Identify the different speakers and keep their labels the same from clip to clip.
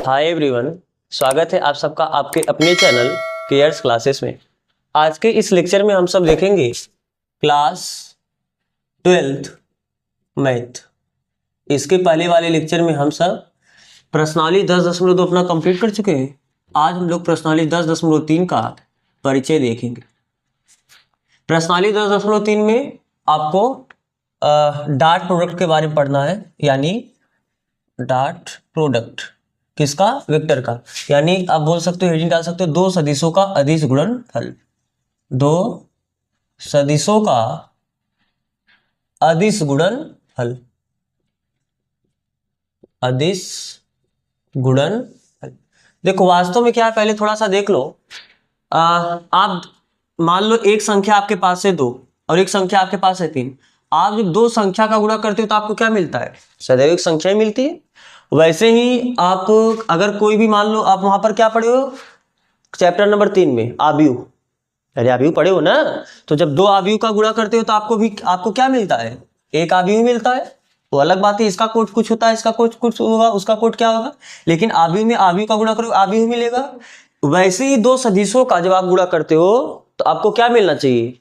Speaker 1: Hi everyone, स्वागत है आप सबका आपके अपने चैनल केयर्स क्लासेस में। आज के इस लेक्चर में हम सब देखेंगे क्लास 12th मैथ। इसके पहले वाले लेक्चर में हम सब प्रश्नावली 10.2 अपना कंप्लीट कर चुके हैं। आज हम लोग प्रश्नावली 10.3 का परिचय देखेंगे। प्रश्नावली 10.3 में आपको डॉट प्रोडक्ट के बारे में पढ़ना है, यानी डॉट प्रोडक्ट किसका? वेक्टर का। यानी आप बोल सकते हो, हेडिंग डाल सकते हो, दो सदिशों का अदिश गुणनफल। दो सदिशों का अदिश गुणनफल। अदिश गुणनफल देखो वास्तव में क्या है, पहले थोड़ा सा देख लो। आप मान लो एक संख्या आपके पास है 2 और एक संख्या आपके पास है 3। आप जब दो संख्या का गुणा करते हो तो आपको क्या मिलता है? सदैव एक संख्या ही मिलती है। वैसे ही आप अगर कोई भी मान लो, आप वहां पर क्या पढ़े हो चैप्टर नंबर 3 में आव्यूह, अरे आव्यूह पढ़े हो ना। तो जब दो आव्यूह का गुणा करते हो तो आपको क्या मिलता है? एक आव्यूह मिलता है। वो अलग बात है, इसका कोट कुछ होता है, इसका कोट कुछ होगा, उसका कोट क्या होगा, लेकिन आव्यूह में आव्यूह का गुणा करो आव्यूह मिलेगा। वैसे ही दो सदिशों का जब आप गुणा करते हो तो आपको क्या मिलना चाहिए?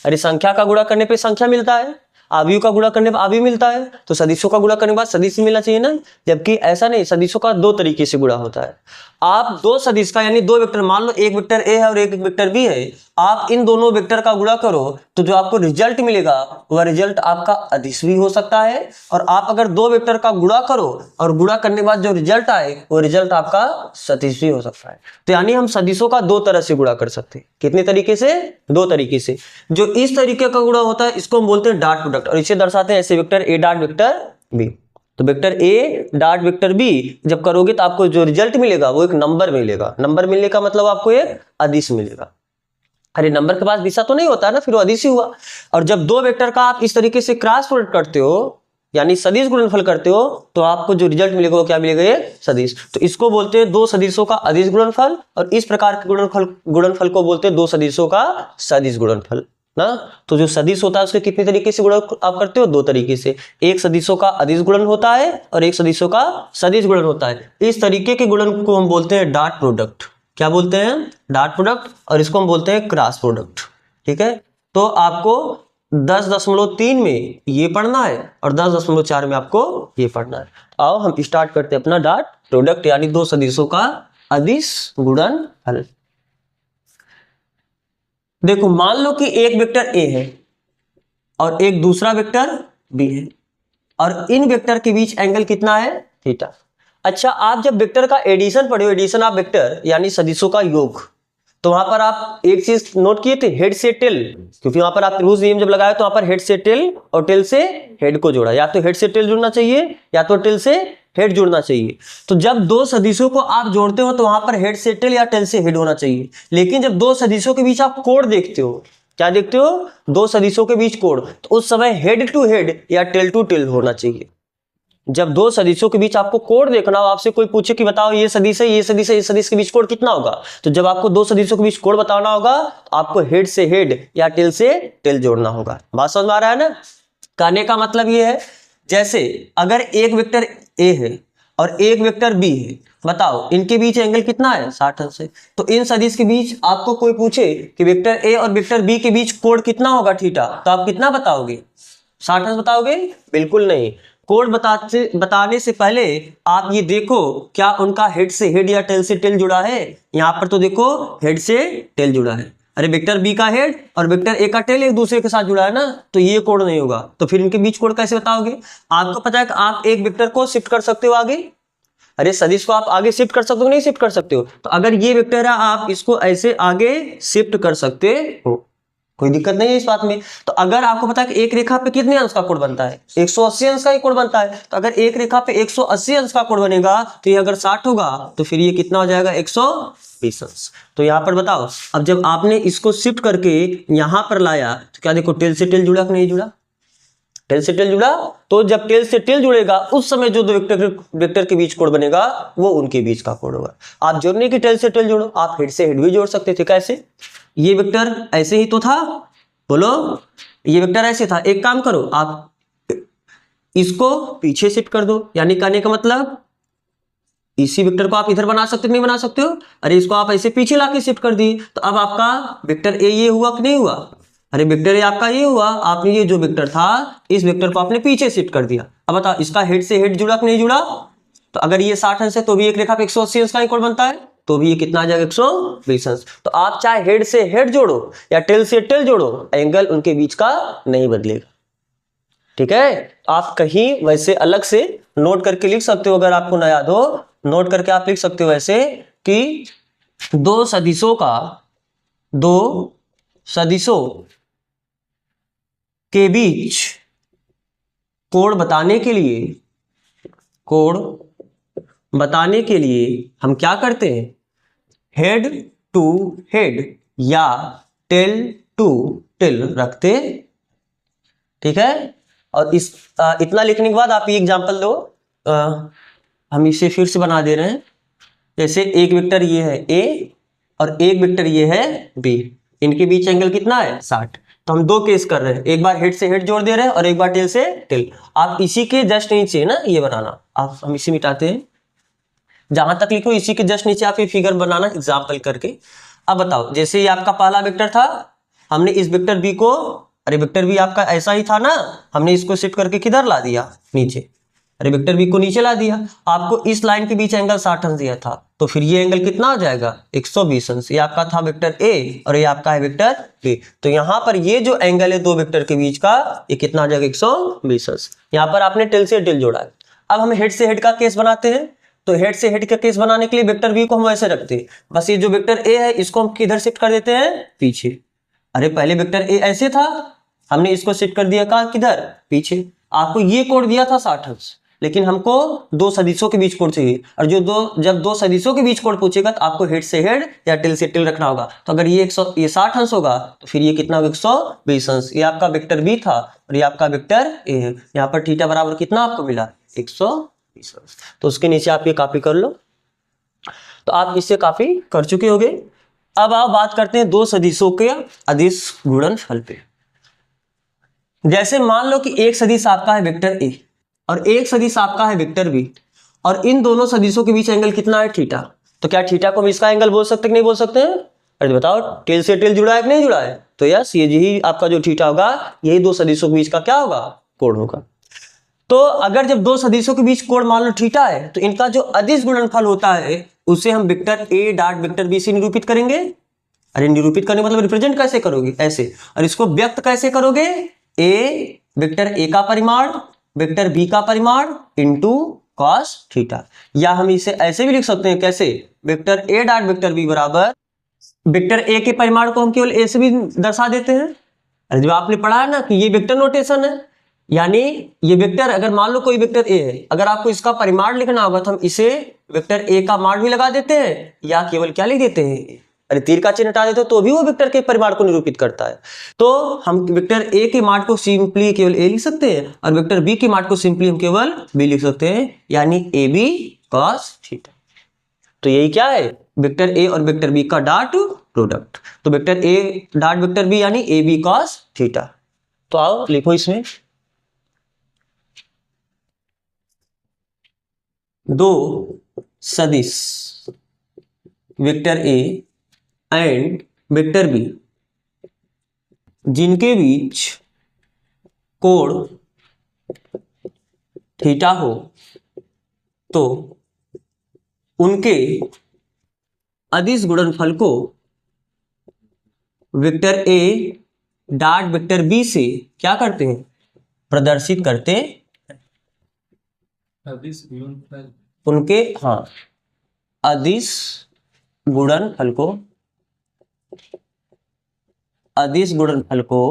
Speaker 1: अरे संख्या का गुणा करने पे संख्या मिलता है, आव्यूह का गुणा करने पर आव्यूह मिलता है, तो सदिशों का गुणा करने के बाद सदिश मिलना चाहिए ना। जबकि ऐसा नहीं, सदिशों का दो तरीके से गुणा होता है। आप दो सदिश का यानी दो वेक्टर, मान लो एक वेक्टर ए है और एक वेक्टर बी है, आप इन दोनों वेक्टर का गुणा करो तो जो आपको रिजल्ट मिलेगा वह रिजल्ट आपका अदिश भी हो सकता है। और आप अगर दो वेक्टर का गुणा करो और गुणा करने के बाद जो रिजल्ट आए वो रिजल्ट आपका सदिश भी हो सकता है। तो यानी हम सदिशों का दो तरह से गुणा कर सकते हैं। कितने तरीके से? दो तरीके से। जो इस तरीके का गुणा होता है इसको हम बोलते हैं डॉट प्रोडक्ट, और इसे दर्शाते हैं ऐसे, vector A dot vector B. तो vector A dot vector B जब करोगे तो आपको जो रिजल्ट मिलेगा वो एक नंबर मिलेगा। नंबर मिलने का मतलब आपको एक अदिश मिलेगा। अरे नंबर के पास दिशा तो नहीं होता ना, फिर वो अदिश ही हुआ। और जब दो वेक्टर का आप इस तरीके से क्रॉस प्रोडक्ट करते हो यानी सदिश गुणनफल करते हो तो आपको जो रिजल्ट मिलेगा वो क्या मिलेगा? ये सदिश। तो इसको बोलते हैं दो सदिशों का अदिश गुणनफल, और इस प्रकार के गुणनफल को बोलते हैं दो सदिशों का सदिश गुणनफल ना। तो जो सदिश होता है उसके कितने तरीके से गुणन आप करते हो? दो तरीके से। एक सदिशों का अदिश गुणन होता है और एक सदिशों का सदिश गुणन होता है। इस तरीके के गुणन को हम बोलते हैं डॉट प्रोडक्ट। क्या बोलते हैं? डॉट प्रोडक्ट, और इसको हम बोलते हैं क्रॉस प्रोडक्ट। ठीक है, तो आपको 10.3 में ये पढ़ना है और 10.4 में आपको ये पढ़ना है। आओ हम स्टार्ट करते हैं अपना डॉट प्रोडक्ट, यानी दो सदिशों का अदिश गुणनफल। देखो मान लो कि एक वेक्टर ए है और एक दूसरा वेक्टर बी है, और इन वेक्टर के बीच एंगल कितना है? थीटा। अच्छा, आप जब वेक्टर का एडिशन पढ़े हो, एडिशन ऑफ वेक्टर यानी सदिशों का योग, तो वहां पर आप एक चीज नोट किए थे, हेड से टेल, क्योंकि वहां पर आप त्रिभुज नियम जब लगाए तो वहां पर हेड से टेल और टेल से हेड को जोड़ा। या तो हेड से टेल जुड़ना चाहिए या तो टेल से हेड जुड़ना चाहिए। तो जब दो सदिशों को आप जोड़ते हो तो वहां पर हेड से टेल या टेल से हेड होना चाहिए। लेकिन जब दो सदिशों के बीच आप कोण देखते हो, क्या देखते हो? दो सदिशों के बीच कोण, तो उस समय हेड टू हेड या टेल टू टेल होना चाहिए। जब दो सदिशों के बीच आपको कोण देखना हो, आपसे कोई पूछे कि बताओ ये सदिश है, ये सदिश है, इस सदिश के बीच कोण कितना होगा, तो जब आपको दो सदिशों के बीच कोण बताना होगा तो आपको हेड से हेड या टेल से टेल जोड़ना होगा। बात समझ में आ रहा है ना? कहने का मतलब ये है, जैसे अगर एक वेक्टर ए है और एक वेक्टर बी है, बताओ इनके बीच एंगल कितना है? 60 अंश है। तो इन सदिश के बीच आपको कोई पूछे कि वेक्टर ए और वेक्टर बी के बीच कोण कितना होगा थीटा, तो आप कितना बताओगे? 60 अंश बताओगे? बिल्कुल नहीं। कोण बताने से पहले आप ये देखो क्या उनका हेड से हेड या टेल से टेल जुड़ा है। यहां पर तो देखो हेड से टेल जुड़ा है। अरे वेक्टर बी का हेड और वेक्टर ए का टेल एक दूसरे के साथ जुड़ा है ना, तो ये कोण नहीं होगा। तो फिर इनके बीच कोण कैसे बताओगे? आपको पता है कि आप एक वेक्टर को शिफ्ट कर सकते हो आगे। अरे सदिश को आप आगे शिफ्ट कर सकते हो, नहीं शिफ्ट कर सकते हो? तो अगर ये वेक्टर है आप इसको ऐसे आगे शिफ्ट कर सकते हो, कोई दिक्कत नहीं है इस बात में। तो अगर आपको पता है कि एक रेखा पे कितने अंश का कोण बनता है? 180 अंश का ही कोण बनता है। तो अगर एक रेखा पे 180 अंश का कोण बनेगा तो ये अगर 60 होगा तो फिर ये कितना हो जाएगा? 120 अंश। तो यहां पर बताओ, अब जब आपने इसको शिफ्ट करके यहां पर लाया तो क्या देखो टेल से टेल जुड़ा कि नहीं जुड़ा? टेल से टेल जुड़ा। तो जब टेल से टेल जुड़ेगा उस समय जो दो वेक्टर के बीच कोण बनेगा वो उनके बीच का कोण होगा। आप जोड़ने की टेल से टेल जोड़ो, आप हेड से हेड भी जोड़ सकते थे। कैसे? ये वेक्टर ऐसे ही तो था, बोलो, ये वेक्टर ऐसे था। एक काम करो, आप इसको पीछे शिफ्ट कर दो, यानी कहने का मतलब इसी वेक्टर को आप इधर बना सकते हो, नहीं बना सकते हो? अरे इसको आप ऐसे पीछे लाके शिफ्ट कर दिए, तो अब आपका वेक्टर ए ये हुआ कि नहीं हुआ? अरे वेक्टर ए आपका ये हुआ, आपने ये जो वेक्टर था इस वेक्टर को आपने पीछे शिफ्ट कर दिया। अब बताओ इसका हेड से हेड जुड़ा कि नहीं जुड़ा? तो अगर ये 60 अंश है तो भी एक रेखा पे 180 अंश का कोण बनता है, तो भी ये कितना आ जाएगा 120 अंश। तो आप चाहे हेड से हेड जोड़ो या टेल से टेल जोड़ो, एंगल उनके बीच का नहीं बदलेगा। ठीक है, आप कहीं वैसे अलग से नोट करके लिख सकते हो, अगर आपको ना याद हो नोट करके आप लिख सकते हो ऐसे कि दो सदिशों के बीच कोण बताने के लिए हम क्या करते हैं, हेड टू हेड या टेल टू टेल रखते। ठीक है, और इस इतना लिखने के बाद आप ये एग्जांपल दो, हम इसे फिर से बना दे रहे हैं। जैसे एक वेक्टर ये है ए और एक वेक्टर ये है बी, इनके बीच एंगल कितना है 60। तो हम दो केस कर रहे हैं, एक बार हेड से हेड जोड़ दे रहे हैं और एक बार टेल से टेल। आप इसी के जस्ट नीचे ना ये बनाना, आप हम इसे मिटाते हैं, जहां तक लिखो इसी के जस्ट नीचे आप ये फिगर बनाना एग्जाम्पल करके। अब बताओ जैसे ये आपका पहला वेक्टर था, हमने इस वेक्टर बी को, अरे वेक्टर बी आपका ऐसा ही था ना, हमने इसको शिफ्ट करके किधर ला दिया नीचे, अरे वेक्टर बी को नीचे ला दिया। आपको इस लाइन के बीच एंगल 60 अंश दिया था, तो फिर ये एंगल कितना आ जाएगा 120 अंश। ये आपका था वेक्टर ए और ये आपका है वेक्टर बी, तो यहाँ पर ये जो एंगल है दो वेक्टर के बीच का, ये कितना आ जाएगा 120 अंश। यहाँ पर आपने टेल से टेल जोड़ा है। अब हम हेड से हेड का केस बनाते हैं, तो हेड से हेड का केस बनाने के लिए वेक्टर बी को हम ऐसे रखते हैं, बस ये जो वेक्टर ए है इसको हम किधर शिफ्ट कर देते हैं, पीछे। अरे पहले वेक्टर ए ऐसे था, हमने इसको शिफ्ट कर दिया कहाँ, किधर, पीछे। आपको ये कोण दिया था 60 अंश, लेकिन हमको दो सदिशों के बीच कोण चाहिए, और जब दो सदिशों के बीच कोण पूछेगा तो आपको हेड से हेड या टेल से टेल रखना होगा। तो अगर ये 60 अंश होगा तो फिर ये कितना होगा 120 अंश। ये आपका वेक्टर बी था और ये आपका वेक्टर ए है। यहाँ पर थीटा बराबर कितना आपको मिला 120 अंश। तो उसके नीचे आप ये कॉपी कर लो, तो आप इससे काफी कर चुके होंगे। अब आप बात करते हैं दो सदिशों के अदिश गुणनफल पे। जैसे मान लो कि एक सदिश आपका है वेक्टर ए और एक सदिश आपका है वेक्टर बी, और इन दोनों सदिशों के बीच एंगल कितना है थीटा। तो क्या थीटा को हम इसका एंगल बोल सकते हैं कि नहीं बोल सकते हैं? अरे बताओ, टेल से टेल जुड़ा है कि नहीं जुड़ा है? तो यस, ये ही आपका जो थीटा होगा यही दो सदिशों के बीच का क्या होगा, कोण होगा। तो अगर जब दो सदिशों के बीच कोण मान लो थीटा है, तो इनका जो अदिश गुणनफल होता है उसे हम vector A dot vector B से निरूपित करेंगे। अरे निरूपित करने मतलब रिप्रेजेंट कैसे करोगे, ऐसे। और इसको व्यक्त कैसे करोगे, ए वेक्टर ए का परिमाण वेक्टर बी का परिमाण इनटू कॉस थीटा। या हम इसे ऐसे भी लिख सकते हैं, कैसे, vector A dot vector B बराबर वेक्टर ए के परिमाण को हम केवल ए से भी दर्शा देते हैं। अरे जो आपने पढ़ा है ना कि ये वेक्टर नोटेशन है, यानी ये वेक्टर, अगर मान लो कोई वेक्टर ए है, अगर आपको इसका परिमाण लिखना होगा तो हम इसे वेक्टर ए का मान भी लगा देते हैं, या केवल क्या लिख देते हैं, अरे तीर का चिन्ह हटा देते हो तो भी वो वेक्टर के परिमाण को निरूपित करता है। तो हम वेक्टर ए के मान को सिंपली केवल ए लिख सकते हैं और वेक्टर बी के मान को सिंपली हम केवल बी लिख सकते हैं, यानी ए बी कॉस थीटा। तो यही क्या है, वेक्टर ए और वेक्टर बी का डॉट प्रोडक्ट। तो vector A dot vector B यानी ए बी कॉस थीटा। तो आओ लिखो इसमें, दो सदिश vector A and vector B जिनके बीच कोण थीटा हो, तो उनके अदिश गुणनफल को vector A dot vector B से क्या करते हैं, प्रदर्शित करते हैं। उनके अदिश गुणनफल को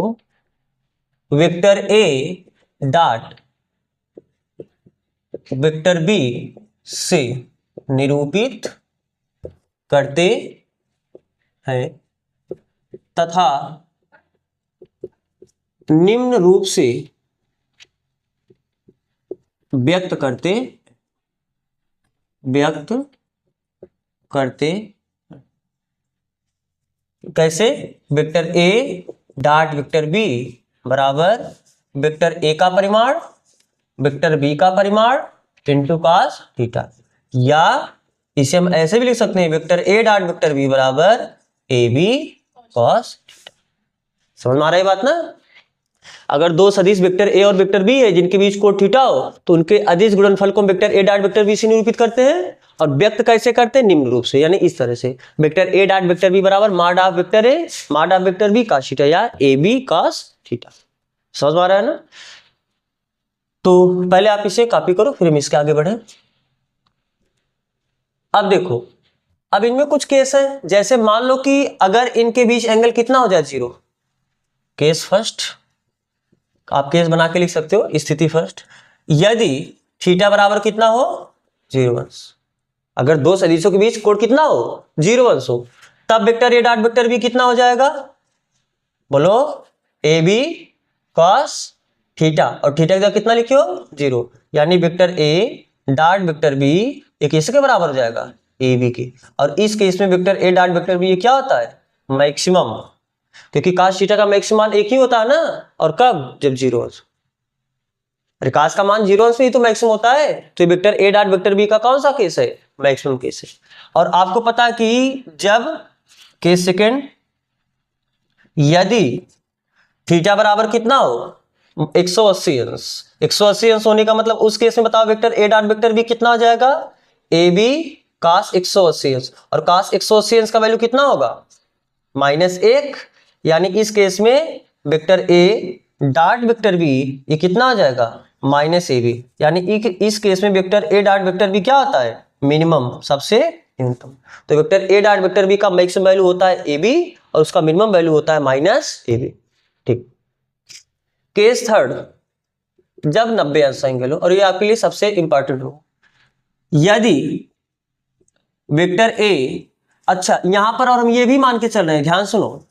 Speaker 1: vector A dot vector B से निरूपित करते हैं तथा निम्न रूप से व्यक्त करते कैसे, vector A dot vector B बराबर वेक्टर ए का परिमाण वेक्टर बी का परिमाण इनटू कॉस थीटा, या इसे हम ऐसे भी लिख सकते हैं, vector A dot vector B बराबर ए बी कॉस थीटा। समझ में आ रहा है बात ना? अगर दो सदिश वेक्टर ए और वेक्टर बी है जिनके बीच कोण थीटा हो तो उनके अदिश गुणनफल को vector A dot vector B से निरूपित करते हैं। और व्यक्त कैसे करते हैं? निम्न रूप से, यानी इस तरह से, vector A dot vector B बराबर mod of vector A mod of vector B cos theta, या ए बी कॉस थीटा। समझ में आ रहा है ना? तो पहले आप इसे कॉपी करो, फिर हम इसके आगे बढ़े। अब देखो, अब इनमें कुछ केस है, जैसे मान लो कि अगर इनके बीच एंगल कितना हो जाए? 0। केस फर्स्ट, आप केस बना के लिख सकते हो, स्थिति फर्स्ट, यदि थीटा बराबर कितना हो? 0 अंश। अगर दो सदिशों के बीच कोण कितना हो? 0 अंश हो, तब vector A dot vector B कितना हो जाएगा? बोलो, ए बी कॉस थीटा, और थीटा का कितना लिखे हो? 0, यानी vector A dot vector B ये किसके बराबर हो जाएगा? ए बी के। और इस केस में vector A dot vector B ये क्या होता है? मैक्सिमम, क्योंकि cos थीटा का मैक्सिमम एक ही होता है ना, और कब? जब 0 अंश। अरे cos का मान 0 अंश में ही तो मैक्सिमम होता है, तो vector A dot vector B का कौन सा केस है? मैक्सिमम केस है। और आपको पता है कि जब केस सेकेंड, यदि थीटा बराबर कितना हो? 180 अंश। 180 अंश होने का मतलब उस केस में बताओ vector A dot vector B कितना हो जाएगा? ए बी cos 180 अंश, और cos 180 अंश का वैल्यू कितना होगा? -1, यानी इस केस में vector A dot vector B ये कितना हो जाएगा? -ab, यानी इस केस में vector A dot vector B क्या होता है? मिनिमम, सबसे न्यूनतम। तो vector A dot vector B का मैक्सिमम वैल्यू होता है ab, और उसका मिनिमम वैल्यू होता है -ab। ठीक। केस थर्ड, जब 90 अंश एंगल हो, और ये आपके लिए सबसे इंपॉर्टेंट हो, यदि वेक्टर ए, अच्छा यहां पर और हम ये भी मान के चल रहे हैं, ध्यान सुनो,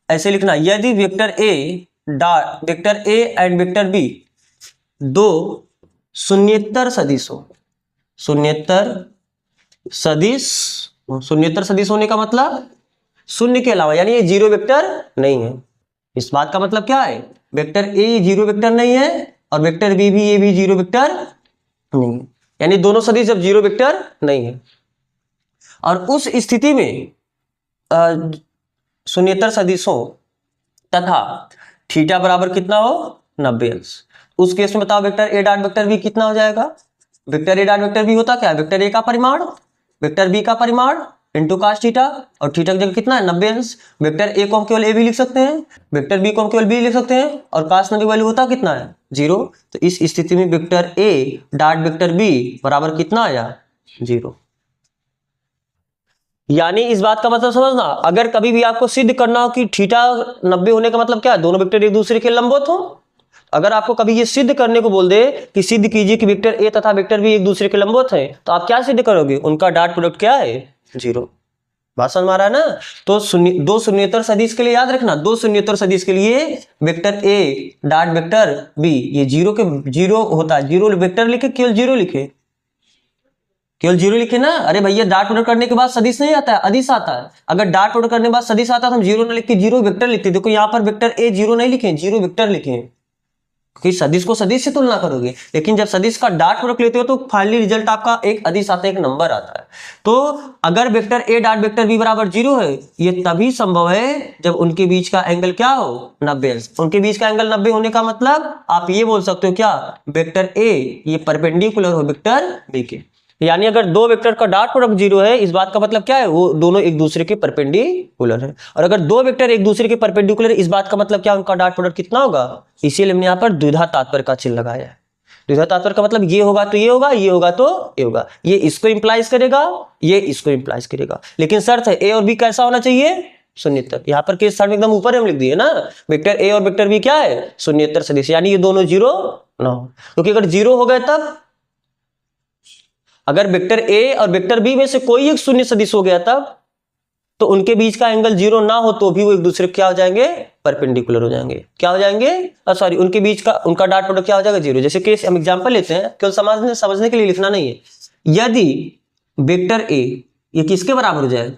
Speaker 1: ऐसे लिखना, यदि vector A dot vector A and vector B दो शून्येतर सदिश हो, शून्येतर सदिश होने का मतलब शून्य के अलावा, यानी ये 0 वेक्टर नहीं है। इस बात का मतलब क्या है? वेक्टर ए 0 वेक्टर नहीं है, और वेक्टर बी भी, ये भी 0 वेक्टर नहीं है, यानी दोनों सदिश जब 0 वेक्टर नहीं है। और उस स्थिति में शून्येतर सदिशों तथा थीटा बराबर कितना हो? 90 अंश। उस केस में बताओ vector A dot vector B कितना हो जाएगा? Vector A dot vector B होता क्या है? वेक्टर ए का परिमाण वेक्टर बी का परिमाण इंटू cos थीटा, और थीटा की जगह कितना है? 90 अंश। वेक्टर ए को हम केवल ए भी लिख सकते हैं, वेक्टर बी को हम केवल बी लिख सकते हैं, और cos 90 वैल्यू होता कितना है? 0। तो इस स्थिति में vector A dot vector B बराबर कितना आया? 0। यानी इस बात का मतलब समझना, अगर कभी भी आपको सिद्ध करना हो कि थीटा 90 होने का मतलब क्या है? दोनों वेक्टर एक दूसरे के लंबवत हो। अगर आपको कभी ये सिद्ध करने को बोल दे कि सिद्ध कीजिए कि वेक्टर ए तथा वेक्टर बी एक दूसरे के लंबवत हैं, तो आप क्या सिद्ध करोगे? उनका डॉट प्रोडक्ट क्या है? 0। बात समझ में आ रहा है ना? तो दो शून्येतर सदिश के लिए याद रखना, दो शून्येतर सदिश के लिए vector A dot vector B ये 0 होता है। 0 वेक्टर लिखे, केवल 0 लिखे, केवल 0 लिखे ना। अरे भैया, डॉट प्रोडक्ट करने के बाद सदिश नहीं आता है, अदिश आता है। अगर डॉट प्रोडक्ट करने के बाद सदिश आता है तो हम 0 ना लिख के 0 वेक्टर लिखते। देखो यहाँ पर वेक्टर ए 0 नहीं लिखे, 0 वेक्टर लिखे, क्योंकि सदिश को सदिश से तुलना करोगे। लेकिन जब सदिश का डॉट प्रोडक्ट लेते हो तो फाइनली रिजल्ट आपका एक अदिश आता है, एक नंबर आता है। तो अगर vector A dot vector B बराबर 0 है, ये तभी संभव है जब उनके बीच का एंगल क्या हो? 90 अंश। उनके बीच का एंगल 90 होने का मतलब आप ये बोल सकते हो क्या? वेक्टर ए ये परपेंडिकुलर हो वेक्टर बी के। यानी अगर दो वेक्टर का डॉट प्रोडक्ट 0 है, इस बात का मतलब क्या है? वो दोनों एक दूसरे के परपेंडिकुलर है। और अगर दो वेक्टर एक दूसरे के परपेंडिकुलर है, इस बात का मतलब क्या? उनका डॉट प्रोडक्ट कितना होगा? इसीलिए हमने यहाँ पर द्विधा तात्पर्य का चिन्ह लगाया है। द्विधा तात्पर्य का मतलब ये होगा तो ये होगा, ये होगा तो ये होगा, ये इसको इंप्लाइज करेगा, ये इसको इंप्लाइज करेगा। लेकिन शर्त है ए और बी कैसा होना चाहिए? शून्येतर। यहाँ पर केस थर्ड में एकदम ऊपर हम लिख दिए ना, वेक्टर ए और वेक्टर बी क्या है? शून्येतर सदिश, यानी ये दोनों 0 ना हो। क्योंकि अगर 0 हो गए तब, अगर वेक्टर ए और वेक्टर बी में से कोई एक शून्य सदिश हो गया तब, तो उनके बीच का एंगल 0 ना हो तो भी वो एक दूसरे क्या हो जाएंगे? परपेंडिकुलर हो जाएंगे। क्या हो जाएंगे? सॉरी, उनके बीच का उनका डॉट प्रोडक्ट क्या हो जाएगा? 0। जैसे केस हम एग्जांपल लेते हैं, केवल समझने के लिए लिखना नहीं है। यदि वेक्टर ए ये किसके बराबर हो जाए?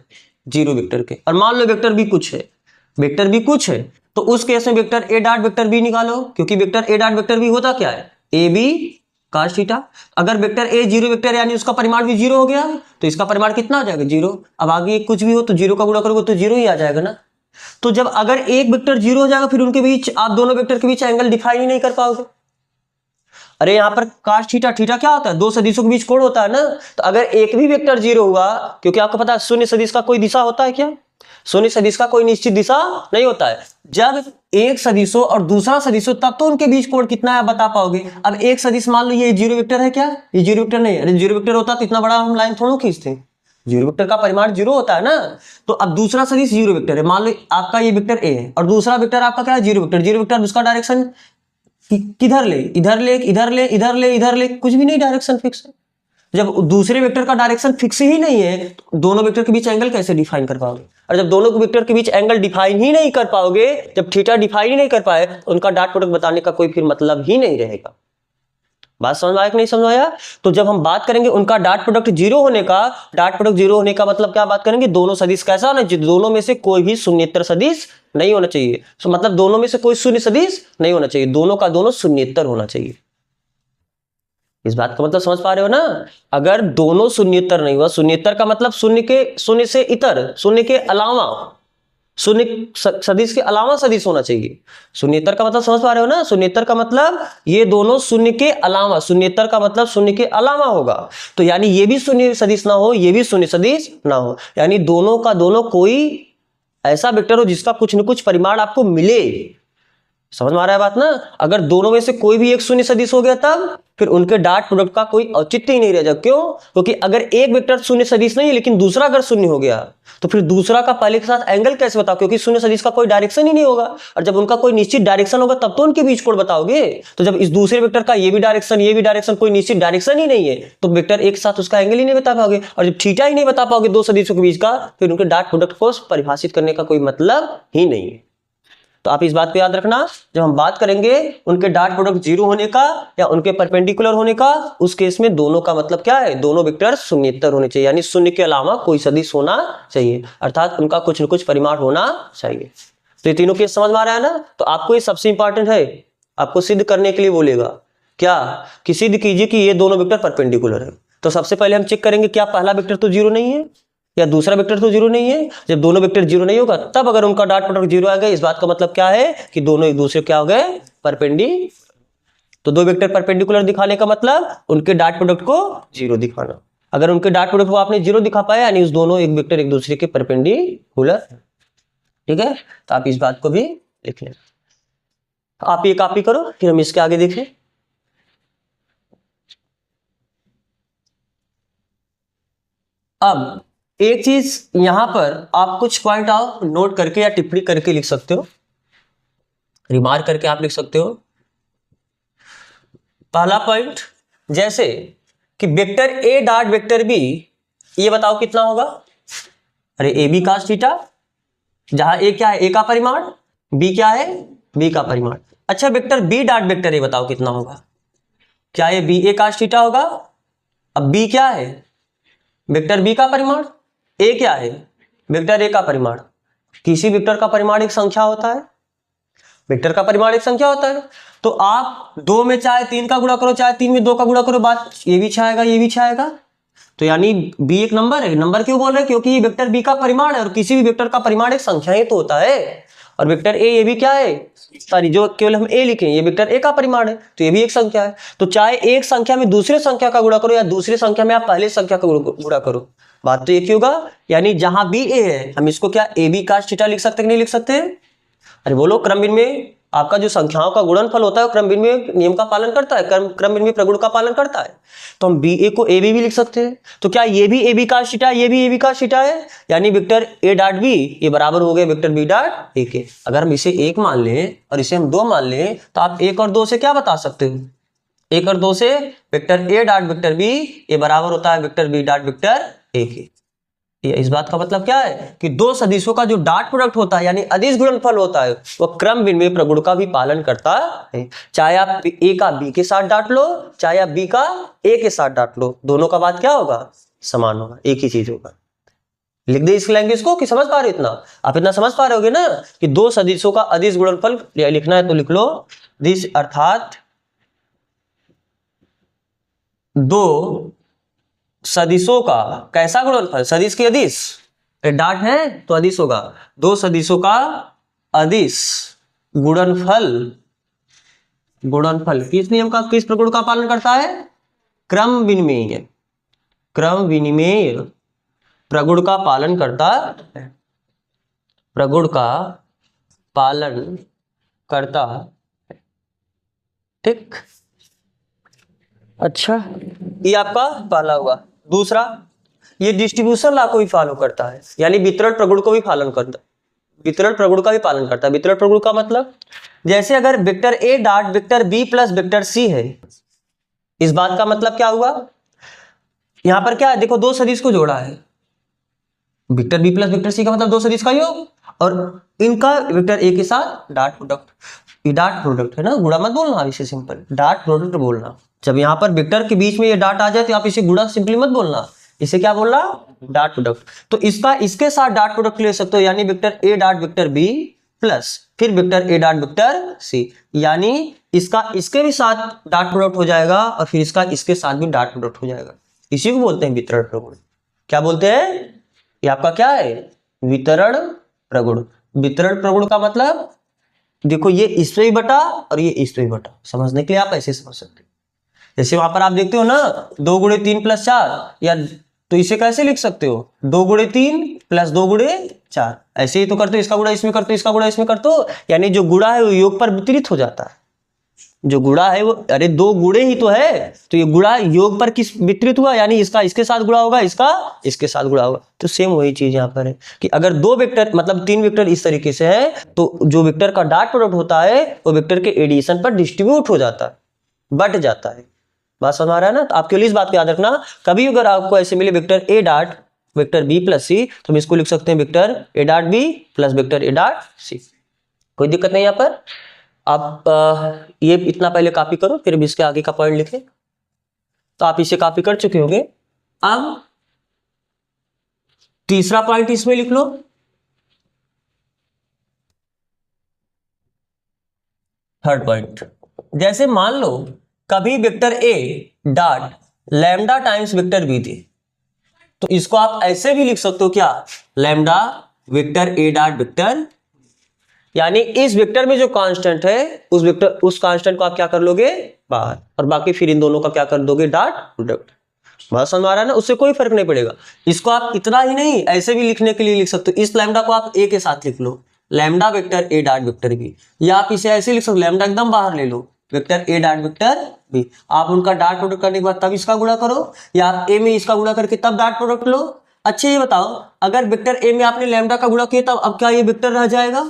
Speaker 1: 0 वेक्टर के, और मान लो वेक्टर बी कुछ है, वेक्टर बी कुछ है, तो उस केस में vector A dot vector B निकालो, क्योंकि vector A dot vector B होता क्या है? A B cos theta. अगर वेक्टर ए जीरो वेक्टर यानी उसका परिमाण भी जीरो हो गया तो इसका परिमाण कितना आ जाएगा, जीरो। अब आगे कुछ भी हो तो जीरो का गुणा करोगे तो जीरो ही आ जाएगा ना। तो जब अगर एक वेक्टर जीरो हो जाएगा फिर उनके बीच, आप दोनों वेक्टर के बीच एंगल डिफाइन ही नहीं कर पाओगे। अरे यहाँ पर cos थीटा, थीटा क्या होता है, दो सदिशों के बीच कोण होता है ना। तो अगर एक भी वेक्टर जीरो हुआ, क्योंकि आपको पता है शून्य सदिश का कोई दिशा होता है क्या, शून्य सदिश का कोई निश्चित दिशा नहीं होता है। जब एक सदिश हो और दूसरा सदिश हो तब तो उनके बीच कोण कितना है बता पाओगे। अब एक सदिश मान लो ये जीरो वेक्टर है क्या, ये जीरो वेक्टर नहीं है। अरे जीरो वेक्टर होता तो इतना बड़ा हम लाइन थोड़ा खींचते, जीरो वेक्टर का परिमाण जीरो होता है ना। तो अब दूसरा सदिश जीरो वेक्टर है, मान लो आपका ये वेक्टर ए है और दूसरा वेक्टर आपका क्या है, जीरो वेक्टर। जीरो वेक्टर उसका डायरेक्शन किधर ले, इधर ले, इधर ले, इधर ले, इधर ले, कुछ भी नहीं, डायरेक्शन फिक्स है। जब दूसरे वेक्टर का डायरेक्शन फिक्स ही नहीं है तो दोनों वेक्टर के बीच एंगल कैसे डिफाइन कर पाओगे। और जब दोनों वेक्टर के बीच एंगल डिफाइन ही नहीं कर पाओगे, जब थीटा डिफाइन ही नहीं कर पाए तो उनका डॉट प्रोडक्ट बताने का कोई फिर मतलब ही नहीं रहेगा। बात समझ में आया कि नहीं समझ आया। तो जब हम बात करेंगे उनका डॉट प्रोडक्ट जीरो होने का, डॉट प्रोडक्ट जीरो होने का मतलब क्या बात करेंगे, दोनों सदिश कैसा होना चाहिए, दोनों में से कोई भी शून्येतर सदिश नहीं होना चाहिए। तो मतलब दोनों में से कोई शून्य सदिश नहीं होना चाहिए, दोनों का दोनों शून्येतर होना चाहिए। इस बात का मतलब समझ पा रहे हो ना। अगर दोनों शून्येतर नहीं हुआ, शून्येतर का मतलब शून्य से इतर, शून्य के अलावा, शून्य सदिश के अलावा सदिश होना चाहिए। शून्येतर का मतलब समझ पा रहे हो ना। शून्येतर का मतलब ये दोनों शून्य के अलावा, शून्येतर का मतलब शून्य के अलावा होगा। तो यानी ये भी शून्य सदिश ना हो, ये भी शून्य सदिश ना हो, यानी दोनों का दोनों कोई ऐसा वेक्टर हो जिसका कुछ न कुछ परिमाण आपको मिले। समझ में आ रहा है बात ना। अगर दोनों में से कोई भी एक शून्य सदिश हो गया तब फिर उनके डॉट प्रोडक्ट का कोई औचित्य ही नहीं रह जाएगा। क्यों? क्योंकि अगर एक वेक्टर शून्य सदिश नहीं है लेकिन दूसरा अगर शून्य हो गया तो फिर दूसरा का पहले के साथ एंगल कैसे बताओ, क्योंकि शून्य सदिश का कोई डायरेक्शन ही नहीं होगा। और जब उनका कोई निश्चित डायरेक्शन होगा तब तो उनके बीच कोण बताओगे। तो जब इस दूसरे वेक्टर का ये भी डायरेक्शन कोई निश्चित डायरेक्शन ही नहीं है तो वेक्टर एक साथ उसका एंगल ही नहीं बता पाओगे। और जब थीटा ही नहीं बता पाओगे दो सदिशों के बीच का, फिर उनके डॉट प्रोडक्ट को परिभाषित करने का कोई मतलब ही नहीं है। तो आप इस बात को याद रखना, जब हम बात करेंगे उनके डॉट प्रोडक्ट जीरो होने का या उनके परपेंडिकुलर होने का, उस केस में दोनों का मतलब क्या है, दोनों वेक्टर शून्येतर होने चाहिए, यानी शून्य के अलावा कोई सदिश होना चाहिए, अर्थात उनका कुछ न कुछ परिमाण होना चाहिए। तो ये तीनों केस समझ में आ रहा है ना। तो आपको ये सबसे इंपॉर्टेंट है, आपको सिद्ध करने के लिए बोलेगा क्या कि सिद्ध कीजिए कि ये दोनों वेक्टर परपेंडिकुलर है। तो सबसे पहले हम चेक करेंगे क्या पहला वेक्टर तो जीरो नहीं है या दूसरा वेक्टर तो जीरो नहीं है। जब दोनों वेक्टर जीरो नहीं होगा तब अगर उनका डॉट प्रोडक्ट जीरो आ गया, इस बात का मतलब क्या है कि दोनों एक दूसरे क्या हो गए, परपेंडिकुलर। तो दो वेक्टर परपेंडिकुलर दिखाने का मतलब उनके डॉट प्रोडक्ट को जीरो दिखाना। अगर उनके डॉट प्रोडक्ट को आपने जीरो दिखा पाया यानी उस दोनों एक वेक्टर एक दूसरे के परपेंडिकुलर। ठीक है, तो आप इस बात को भी लिख लें। आप ये कॉपी करो फिर हम इसके आगे देखें। अब एक चीज यहां पर आप कुछ पॉइंट आओ नोट करके या टिप्पणी करके लिख सकते हो, रिमार्क करके आप लिख सकते हो। पहला पॉइंट, जैसे कि vector A dot vector B, ये बताओ कितना होगा। अरे ए बी cos थीटा, जहां ए क्या है, ए का परिमाण, बी क्या है, बी का परिमाण। अच्छा vector B dot vector A बताओ कितना होगा। क्या ये बी ए cos थीटा होगा। अब बी क्या है, वेक्टर बी का परिमाण, ए क्या है, वेक्टर ए का परिमाण। किसी वेक्टर का परिमाण एक संख्या होता है, वेक्टर का परिमाण एक संख्या होता है। तो आप दो में चाहे तीन का गुणा करो चाहे तीन में दो का गुणा करो, बात ये भी छाएगा ये भी छाएगा। तो यानी बी एक नंबर है। नंबर क्यों बोल रहे हैं, क्योंकि ये वेक्टर बी का परिमाण है और किसी भी वेक्टर का परिमाण एक संख्या ही तो होता है। और वेक्टर ए ये भी क्या है, सॉरी जो केवल हम ए लिखें, ये वेक्टर ए का परिमाण है तो ये भी एक संख्या है। तो चाहे एक संख्या में दूसरे संख्या का गुणा करो या दूसरी संख्या में आप पहले संख्या का गुणा करो, बात तो एक ही होगा। यानी जहां बी ए है हम इसको क्या ए बी cos थीटा लिख सकते हैं कि नहीं लिख सकते। अरे बोलो, क्रमभिन्न में आपका जो संख्याओं का गुणनफल होता है क्रमभिन्न में नियम का पालन करता है, क्रमभिन्न में प्रगुण का पालन करता है। तो हम बी ए को ए बी भी लिख सकते हैं। तो क्या ये भी ए बी cos थीटा, ये भी ए बी cos थीटा है, यानी वेक्टर ए डॉट बी ये बराबर हो गए वेक्टर बी डॉट ए के। अगर हम इसे एक मान लें और इसे हम दो मान लें तो आप एक और दो से क्या बता सकते हो, एक और दो से vector A dot vector B ये बराबर होता है vector B dot vector A के। इस बात का मतलब क्या है कि दो सदिशों का जो डॉट प्रोडक्ट होता है यानी अदिश गुणनफल होता है वो क्रम विनिमय प्रगुण का भी पालन करता है। चाहे आप ए का बी के साथ डांट लो चाहे आप बी का ए के साथ डांट लो, दोनों का बात क्या होगा, समान होगा, एक ही चीज होगा। लिख दे इस लैंग्वेज को कि समझ पा रहे, इतना आप इतना समझ पा रहे होगे ना कि दो सदिशों का अदिश गुणनफल लिखना है तो लिख लो दिस, अर्थात दो सदिशों का कैसा गुणनफल, सदिश की अदिश, डाट है तो अदिश होगा, दो सदिशों का अदिश गुणनफल, गुणनफल किस नियम का, किस प्रगुण का पालन करता है, क्रम विनिमेय, क्रम विनिमेय प्रगुण का पालन करता है, प्रगुण का पालन करता है। ठीक, अच्छा ये आपका पहला हुआ। दूसरा, ये डिस्ट्रीब्यूशन लॉ को भी फॉलो करता है, यानी वितरण प्रगुण को भी पालन करता है, वितरण प्रगुण का भी पालन करता है। वितरण प्रगुण का मतलब, जैसे अगर vector A dot vector B plus vector C है, इस बात का मतलब क्या हुआ, यहां पर क्या है, देखो दो सदिश को जोड़ा है, vector B plus vector C का मतलब दो सदिश का योग, और इनका वेक्टर ए के साथ डॉट प्रोडक्ट, ये डॉट प्रोडक्ट है ना, गुणा मत बोलना, इसे सिंपल डॉट प्रोडक्ट बोलना। जब यहाँ पर वेक्टर के बीच में ये डॉट आ जाए तो आप इसे गुणा सिंपली मत बोलना, इसे क्या बोलना, डॉट प्रोडक्ट। तो इसका इसके साथ डॉट प्रोडक्ट ले सकते हो, यानी vector A dot vector B plus फिर vector A dot vector C, यानी इसका इसके भी साथ डॉट प्रोडक्ट हो जाएगा और फिर इसका इसके साथ भी डॉट प्रोडक्ट हो जाएगा। इसी को बोलते हैं वितरण प्रगुण। क्या बोलते हैं, ये आपका क्या है, वितरण प्रगुण। वितरण प्रगुण का मतलब, देखो ये इस पे भी बटा और ये इस पे भी बटा, समझने के लिए आप ऐसे समझ सकते हो। जैसे वहां पर आप देखते हो ना, 2 गुणे 3 प्लस 4, या तो इसे कैसे लिख सकते हो, 2 गुणे 3 प्लस 2 गुणे 4, ऐसे ही तो करते हो, इसका गुणा इसमें करते हो, इसका गुणा इसमें करते हो, यानी जो गुणा है वो योग पर वितरित हो जाता है। जो गुणा है वो, अरे दो गुणे ही तो है, तो ये गुणा योग पर किस वितरित हुआ, यानी इसका इसके साथ गुणा होगा, इसका इसके साथ गुणा होगा। तो सेम वही चीज यहाँ पर है कि अगर दो वेक्टर मतलब 3 वेक्टर इस तरीके से है, तो जो वेक्टर का डॉट प्रोडक्ट होता है वो वेक्टर के एडिशन पर डिस्ट्रीब्यूट हो जाता है, बट जाता है। बात समझ आ रहा है ना। तो आपके लिए इस बात को याद रखना, कभी अगर आपको ऐसे मिले vector A dot vector B plus C, तो हम इसको लिख सकते हैं vector A dot B plus vector A dot C, कोई दिक्कत नहीं यहाँ पर। आप ये इतना पहले कॉपी करो, फिर भी इसके आगे का पॉइंट लिखे। तो आप इसे कॉपी कर चुके होंगे। अब तीसरा पॉइंट इसमें लिख लो, थर्ड पॉइंट, जैसे मान लो कभी vector A dot lambda times vector B थी, तो इसको आप ऐसे भी लिख सकते हो, क्या, lambda vector A dot vector, यानी इस वेक्टर में जो कांस्टेंट है उस वेक्टर उस कांस्टेंट को आप क्या कर लोगे बाहर, और बाकी फिर इन दोनों का क्या कर दोगे डॉट प्रोडक्ट। बात समझ आ रहा है ना, उससे कोई फर्क नहीं पड़ेगा। इसको आप इतना ही नहीं ऐसे भी लिखने के लिए लिख सकते हो, इस लैम्डा को आप ए के साथ लिख लो, lambda vector A dot vector B, या आप इसे ऐसे लिख सकते हो, लैम्डा एकदम बाहर ले लो, vector A dot vector B, आप उनका डॉट प्रोडक्ट करने के बाद तब इसका गुणा करो, या आप ए में इसका गुणा करके तब डॉट प्रोडक्ट लो। अच्छा ये बताओ, अगर वेक्टर ए में आपने लैम्डा का गुणा किया तब अब क्या ये वेक्टर रह जाएगा,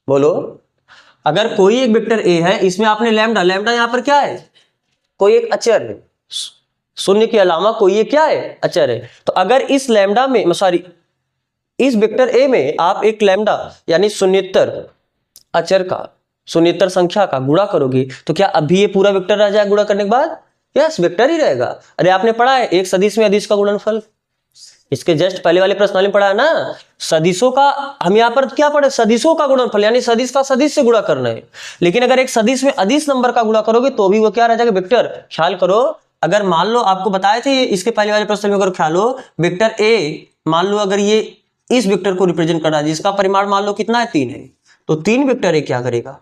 Speaker 1: बोलो। अगर कोई एक वेक्टर ए है, इसमें आपने लैम्डा, लैम्डा यहां पर क्या है, कोई एक अचर है, शून्य के अलावा कोई एक क्या है, अचर है। तो अगर इस लैम्डा में सॉरी इस वेक्टर ए में आप एक लैम्डा यानी शून्येतर अचर का, शून्येतर संख्या का गुणा करोगे, तो क्या अभी ये पूरा वेक्टर रह जाएगा गुणा करने के बाद, यस वेक्टर ही रहेगा। अरे आपने पढ़ा है एक सदिश में अदिश का गुणनफल, इसके जस्ट पहले वाले प्रश्न में पढ़ा है ना, सदिशों का, हम यहाँ पर क्या पढ़े, सदिशों का गुणनफल, यानी सदिश का सदिश से गुणा करना है। लेकिन अगर एक सदिश में अदिश नंबर का गुणा करोगे तो भी वो क्या रह जाएगा, वेक्टर। ख्याल करो, अगर मान लो आपको बताए थे इसके पहले वाले प्रश्न में, अगर ख्याल हो वेक्टर ए, मान लो अगर ये इस वेक्टर को रिप्रेजेंट कर रहा है जिसका परिमाण मान लो कितना है 3 है, तो 3 वेक्टर ए क्या करेगा,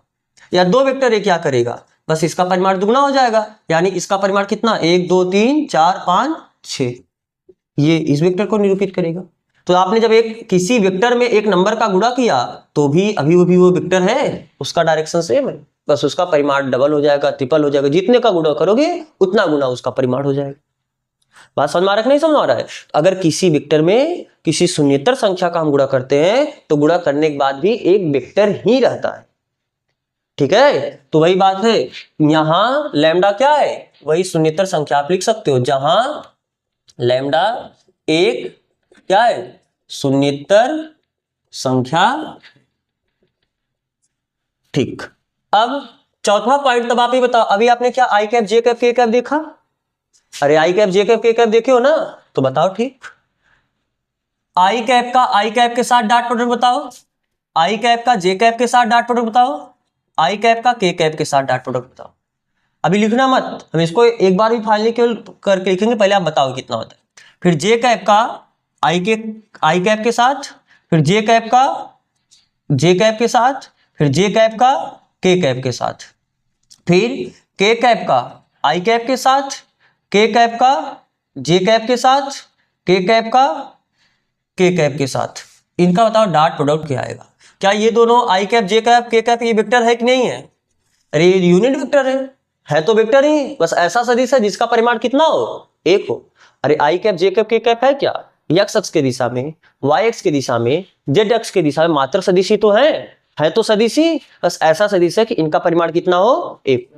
Speaker 1: या 2 वेक्टर ए क्या करेगा, बस इसका परिमाण दुगना हो जाएगा, यानी इसका परिमाण कितना, 1 2 3 4 5 6, ये इस वेक्टर को निरूपित करेगा। तो आपने जब एक किसी वेक्टर में एक नंबर का गुणा किया तो भी अभी वो वेक्टर है, उसका डायरेक्शन सेम है, बस उसका परिमाण डबल हो जाएगा, ट्रिपल हो जाएगा, जितने का गुणा करोगे उतना गुना उसका परिमाण हो जाएगा। बात समझ में आ रहा है, नहीं समझ में आ रहा है। अगर किसी वेक्टर में किसी शून्येतर संख्या का हम गुणा करते हैं तो गुणा करने के बाद भी एक वेक्टर ही रहता है, ठीक है। तो वही बात है, यहां लैम्डा क्या है, वही शून्येतर संख्या आप लिख सकते हो, जहां लैम्डा एक क्या है, शून्येतर संख्या, ठीक। अब चौथा पॉइंट, तब आप ये बताओ, अभी आपने क्या आई कैप जे कैप के कैप देखा, अरे आई कैप जे कैप के कैप देखे हो ना, तो बताओ ठीक, आई कैप के साथ डॉट प्रोडक्ट बताओ, आई कैप का जे कैप के साथ डॉट प्रोडक्ट बताओ, आई कैप का के कैप के साथ डॉट प्रोडक्ट बताओ। अभी लिखना मत, हम इसको एक बार भी फाइनली केवल करके लिखेंगे, पहले आप बताओ कितना होता है। फिर जे कैप का आई कैप के साथ, फिर जे कैप के साथ, फिर जे कैप का के कैप के साथ, फिर के कैप का आई कैप के साथ, के कैप का जे कैप के साथ, के कैप का के कैप के साथ। इनका बताओ डॉट प्रोडक्ट क्या आएगा। क्या ये दोनों आई कैप जे कैप के कैप ये वेक्टर है कि नहीं है? अरे ये यूनिट वेक्टर है तो वेक्टर ही, बस ऐसा सदिश है जिसका परिमाण कितना हो, एक हो। अरे आई कैप जे कैप के कैप है क्या? एक्स अक्ष के दिशा में, वाई एक्स की दिशा में, जेड अक्ष की दिशा में मात्र सदिश ही तो है तो सदिश ही, बस ऐसा सदिश है कि इनका परिमाण कितना हो, एक।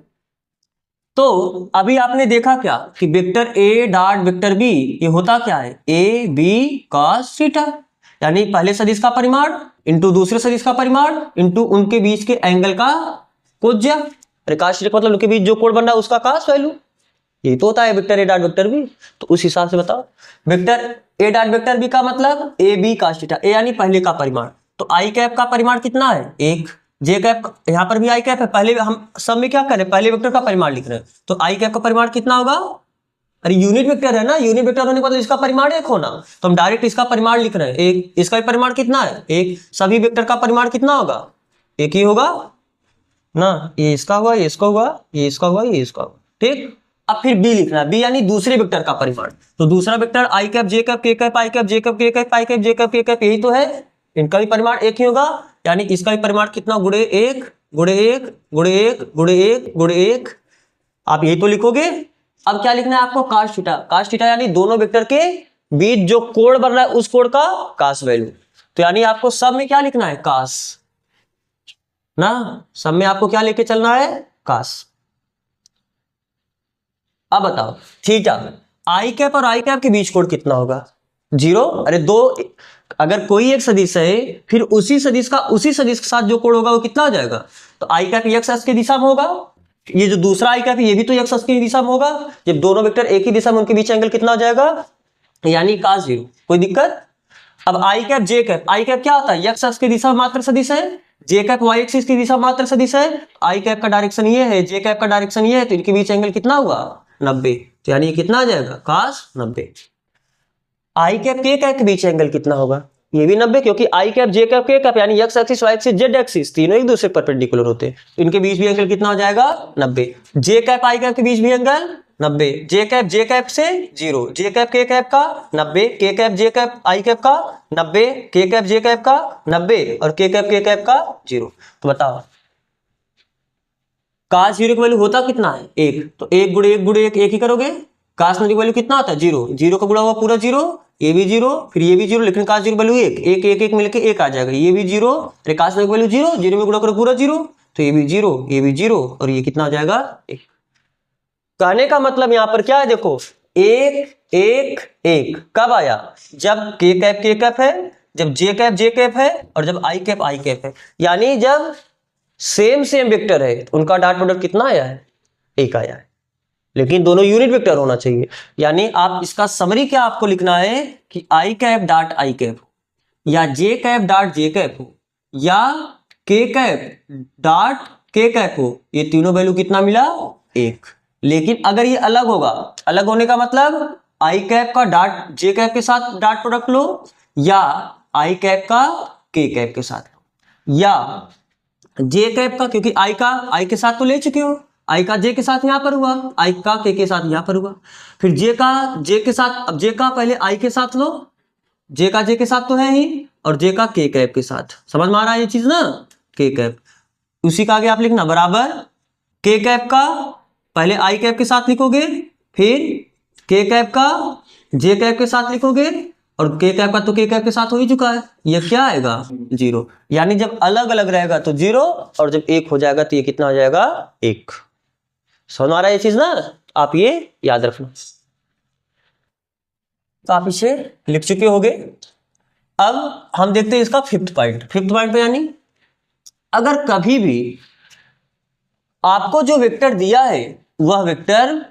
Speaker 1: तो अभी आपने देखा क्या कि vector A dot vector B ये होता क्या है, ए बी कॉस थीटा, यानी पहले सदिश का परिमाण इंटू दूसरे सदिश का परिमाण इंटू उनके बीच के एंगल का कोज्या। अरे cos थीटा मतलब उनके बीच जो कोण बन रहा है उसका cos वैल्यू, ये तो होता है vector A dot vector B. तो उस हिसाब से बताओ vector A dot vector B का मतलब A B cos theta, A यानी पहले का परिमाण, तो आई कैप का परिमाण कितना है, एक। जे कैप यहाँ पर भी आई कैप है, पहले हम सब में क्या करें, पहले वेक्टर का परिमाण लिख रहे हैं, तो आई कैप का परिमाण कितना होगा, अरे यूनिट वेक्टर है ना, यूनिट वेक्टर होने के बाद इसका परिमाण एक होना, तो हम डायरेक्ट इसका परिमाण लिख रहे हैं एक, इसका परिमाण कितना है एक, सभी वेक्टर का परिमाण कितना होगा, एक ही होगा ना, ये इसका हुआ, ये इसका हुआ, ये इसका हुआ, ये इसका हुआ, ठीक। अब फिर बी लिखना है, बी यानी दूसरे वेक्टर का परिमाण, तो दूसरा वेक्टर आई कैप जे कैप के कैप आई कैप जे कैप के कैप आई कैप जे कैप के कैप, यही तो है, इनका भी परिमाण एक ही होगा, यानी इसका भी परिमाण कितना, गुणे एक गुणे एक गुणे एक गुणे एक गुणे एक, आप यही तो लिखोगे। अब क्या लिखना है आपको, cos थीटा, cos थीटा यानी दोनों वेक्टर के बीच जो कोण बन रहा है उस कोण का cos वैल्यू, तो यानी आपको सब में क्या लिखना है, cos ना, सब में आपको क्या लेके चलना है, cos। अब बताओ थीटा, आई कैप और आई कैप के बीच कोण कितना होगा, जीरो। अरे दो, अगर कोई एक सदिश है फिर उसी सदिश के साथ जो कोण होगा वो कितना हो जाएगा, तो आई कैप एक्स अक्ष की दिशा में होगा, ये जो दूसरा आई कैप है ये भी तो एक्स अक्ष की दिशा में होगा, जब दोनों वेक्टर एक ही दिशा में उनके बीच एंगल कितना हो जाएगा, यानी cos जीरो, कोई दिक्कत। अब आई कैप जे कैप, आई कैप क्या होता है, एक्स अक्ष की दिशा में मात्र सदिश है, जे कैप वाई एक्सिस की दिशा में मात्र सदिश है, आई कैप का डायरेक्शन ये है, जे कैप का डायरेक्शन ये है, तो इनके बीच एंगल कितना हुआ, 90, तो यानी कितना आ जाएगा, cos 90। आई कैप के कैप के बीच एंगल कितना होगा, ये भी 90, क्योंकि आई कैप जे कैप के कैप यानी x axis y axis z axis तीनों एक दूसरे परपेंडिकुलर होते हैं, तो इनके बीच भी एंगल कितना हो जाएगा, 90। जे कैप आई कैप के बीच भी एंगल 90, जे कैप से 0, जे कैप के कैप का 90, के कैप जे कैप आई कैप का 90, के कैप जे कैप का 90 और के कैप का 0। तो बताओ cos जीरो की वैल्यू होता कितना है, एक, तो एक गुणे एक ही करोगे, cos 90 की वैल्यू कितना होता है, जीरो, जीरो का गुणा हुआ पूरा जीरो, ये भी जीरो, फिर ये भी जीरो, लेकिन cos जीरो वैल्यू एक मिलके एक आ जाएगा, ये भी जीरो, अरे cos 90 की वैल्यू जीरो, जीरो में गुणा करो पूरा जीरो, तो ये भी जीरो और ये कितना आ जाएगा, एक। कहने का मतलब यहाँ पर क्या है, देखो एक एक एक कब आया, जब के कैप है, जब जे कैप है और जब आई कैप है, यानी जब सेम वेक्टर है उनका डॉट प्रोडक्ट कितना आया है, एक आया है, लेकिन दोनों यूनिट वेक्टर होना चाहिए। यानी आप इसका समरी क्या आपको लिखना है कि आई कैप डॉट आई कैप या जे कैप डॉट जे कैप हो या के कैप डॉट के कैप हो, ये तीनों वैल्यू कितना मिला, एक। लेकिन अगर ये अलग होगा, अलग होने का मतलब आई कैप का डॉट जे कैप के साथ डॉट प्रोडक्ट लो या आई कैप का के कैप के साथ लो, या जे कैप का, क्योंकि आई का आई के साथ तो ले चुके हो, आई का जे के साथ यहां पर हुआ, आई का के साथ यहां पर हुआ, फिर जे का जे के साथ, अब जे का पहले आई के साथ लो, जे का जे के साथ तो है ही, और जे का के कैप के साथ, समझ में आ रहा है ये चीज ना, के कैप, उसी का आगे आप लिखना बराबर के कैप का पहले आई कैप के साथ लिखोगे, फिर के कैप का जे कैप के साथ लिखोगे, और के कैप का तो के कैप के साथ हो ही चुका है, ये क्या आएगा, जीरो। यानी जब अलग अलग रहेगा तो जीरो, और जब एक हो जाएगा तो ये कितना हो जाएगा, एक। समझ आ रहा है ये चीज ना, आप ये याद रखना। तो आप इसे लिख चुके होंगे। अब हम देखते हैं इसका फिफ्थ पॉइंट पे, यानी अगर कभी भी आपको जो वेक्टर दिया है वह वेक्टर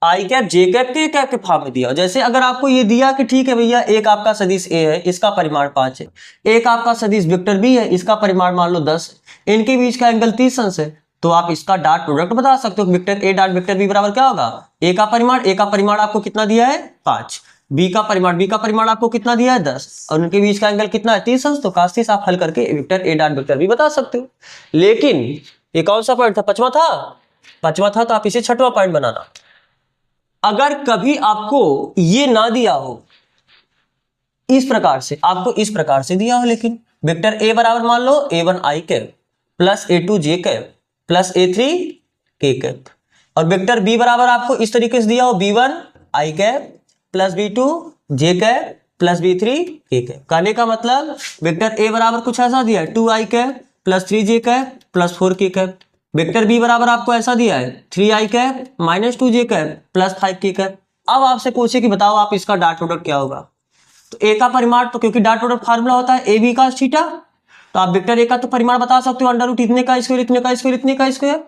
Speaker 1: आई कैप जे कैप के कैप के फॉर्म में दिया, जैसे अगर आपको ये दिया कि ठीक है भैया एक आपका सदिश ए है, इसका परिमाण 5 है, एक आपका सदिश वेक्टर बी है, इसका परिमाण मान लो 10, इनके बीच का एंगल 30 अंश है, तो आप इसका डॉट प्रोडक्ट बता सकते हो। Vector A dot vector B बराबर क्या होगा, ए का परिमाण आपको कितना दिया है 5, बी का परिमाण आपको कितना दिया है 10, और उनके बीच का एंगल कितना है 30 अंश। तो cos 30 आप हल करके vector A dot vector B बता सकते हो। लेकिन ये कौन सा पॉइंट था, पांचवा था, तो आप इसे छठवां पॉइंट बनाना। अगर कभी आपको ये ना दिया हो इस प्रकार से, आपको इस प्रकार से दिया हो, लेकिन वेक्टर ए बराबर मान लो a1 i cap plus a2 j cap plus a3 k cap, और वेक्टर बी बराबर आपको इस तरीके से दिया हो b1 i cap plus b2 j cap plus b3 k cap. कहने का मतलब वेक्टर ए बराबर कुछ ऐसा दिया है 2i cap plus 3j cap plus 4k cap. Vector B बराबर आपको ऐसा दिया है 3i cap minus 2j cap plus 5k cap. अब आपसे पूछे कि बताओ आप इसका डॉट प्रोडक्ट क्या होगा, तो ए का परिमाण, तो क्योंकि डॉट प्रोडक्ट फार्मूला होता है ए बी का थीटा, तो आप वेक्टर ए का तो परिमाण बता सकते हो अंडर रूट इतने का स्क्वायर इतने का स्क्वायर इतने का स्क्वायर।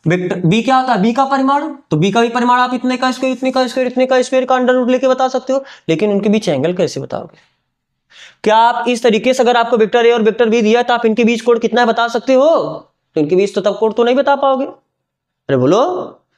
Speaker 1: वेक्टर बी क्या होता है बी का परिमाण, तो बी का भी परिमाण आप इतने का स्क्वायर इतने का स्क्वायर इतने का स्क्वायर का अंडर रूट लेके बता सकते हो। लेकिन उनके बीच एंगल कैसे बताओगे, क्या आप इस तरीके से, अगर आपको वेक्टर ए और वेक्टर बी दिया तो आप इनके बीच कोण कितना है बता सकते हो, तो इनके बीच तो तब कोण तो नहीं बता पाओगे। अरे बोलो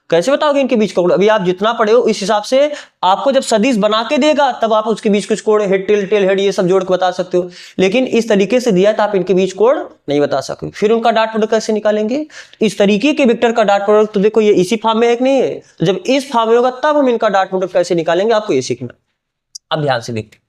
Speaker 1: कैसे बताओगे इनके बीच का कोण, अभी आप जितना पढ़े हो इस हिसाब से आपको जब सदिश बना के देगा तब आप उसके बीच कुछ कोण, हेड टेल हेड ये सब जोड़ के बता सकते हो। लेकिन इस तरीके से दिया तो आप इनके बीच कोण नहीं बता सकते। फिर उनका डॉट प्रोडक्ट कैसे निकालेंगे, इस तरीके के वेक्टर का डॉट प्रोडक्ट, तो देखो ये इसी फॉर्म में है कि नहीं है, तो जब इस फॉर्म में होगा तब हम इनका डॉट प्रोडक्ट कैसे निकालेंगे, आपको ये सीखना। अब ध्यान से देखते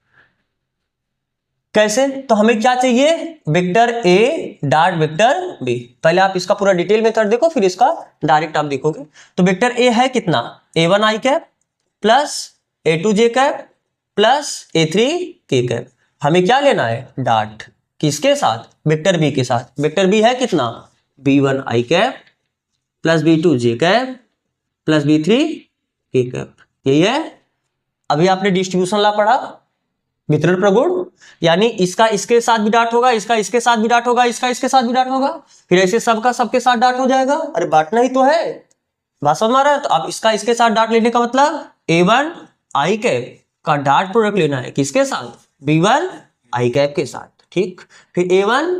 Speaker 1: कैसे, तो हमें क्या चाहिए vector A dot vector B. पहले आप इसका पूरा डिटेल मेथड देखो फिर इसका डायरेक्ट आप देखोगे। तो वेक्टर ए है कितना a1 i cap plus a2 j cap plus a3 k cap. हमें क्या लेना है डॉट, किसके साथ, वेक्टर बी के साथ। वेक्टर बी है कितना b1 i cap plus b2 j cap plus b3 k cap, यही है। अभी आपने डिस्ट्रीब्यूशन ला पढ़ा, वितरण प्रगुण, यानी इसका इसके साथ भी डॉट होगा, इसका इसके साथ भी डॉट होगा, इसका इसके साथ भी डॉट होगा, फिर ऐसे सबका सबके साथ डॉट हो जाएगा। अरे बांटना ही तो है, बात समझ में आ रहा है। तो आप इसका इसके साथ डॉट लेने का मतलब a1 i कैप का डॉट प्रोडक्ट लेना है किसके साथ, b1 i कैप के साथ, ठीक। फिर a1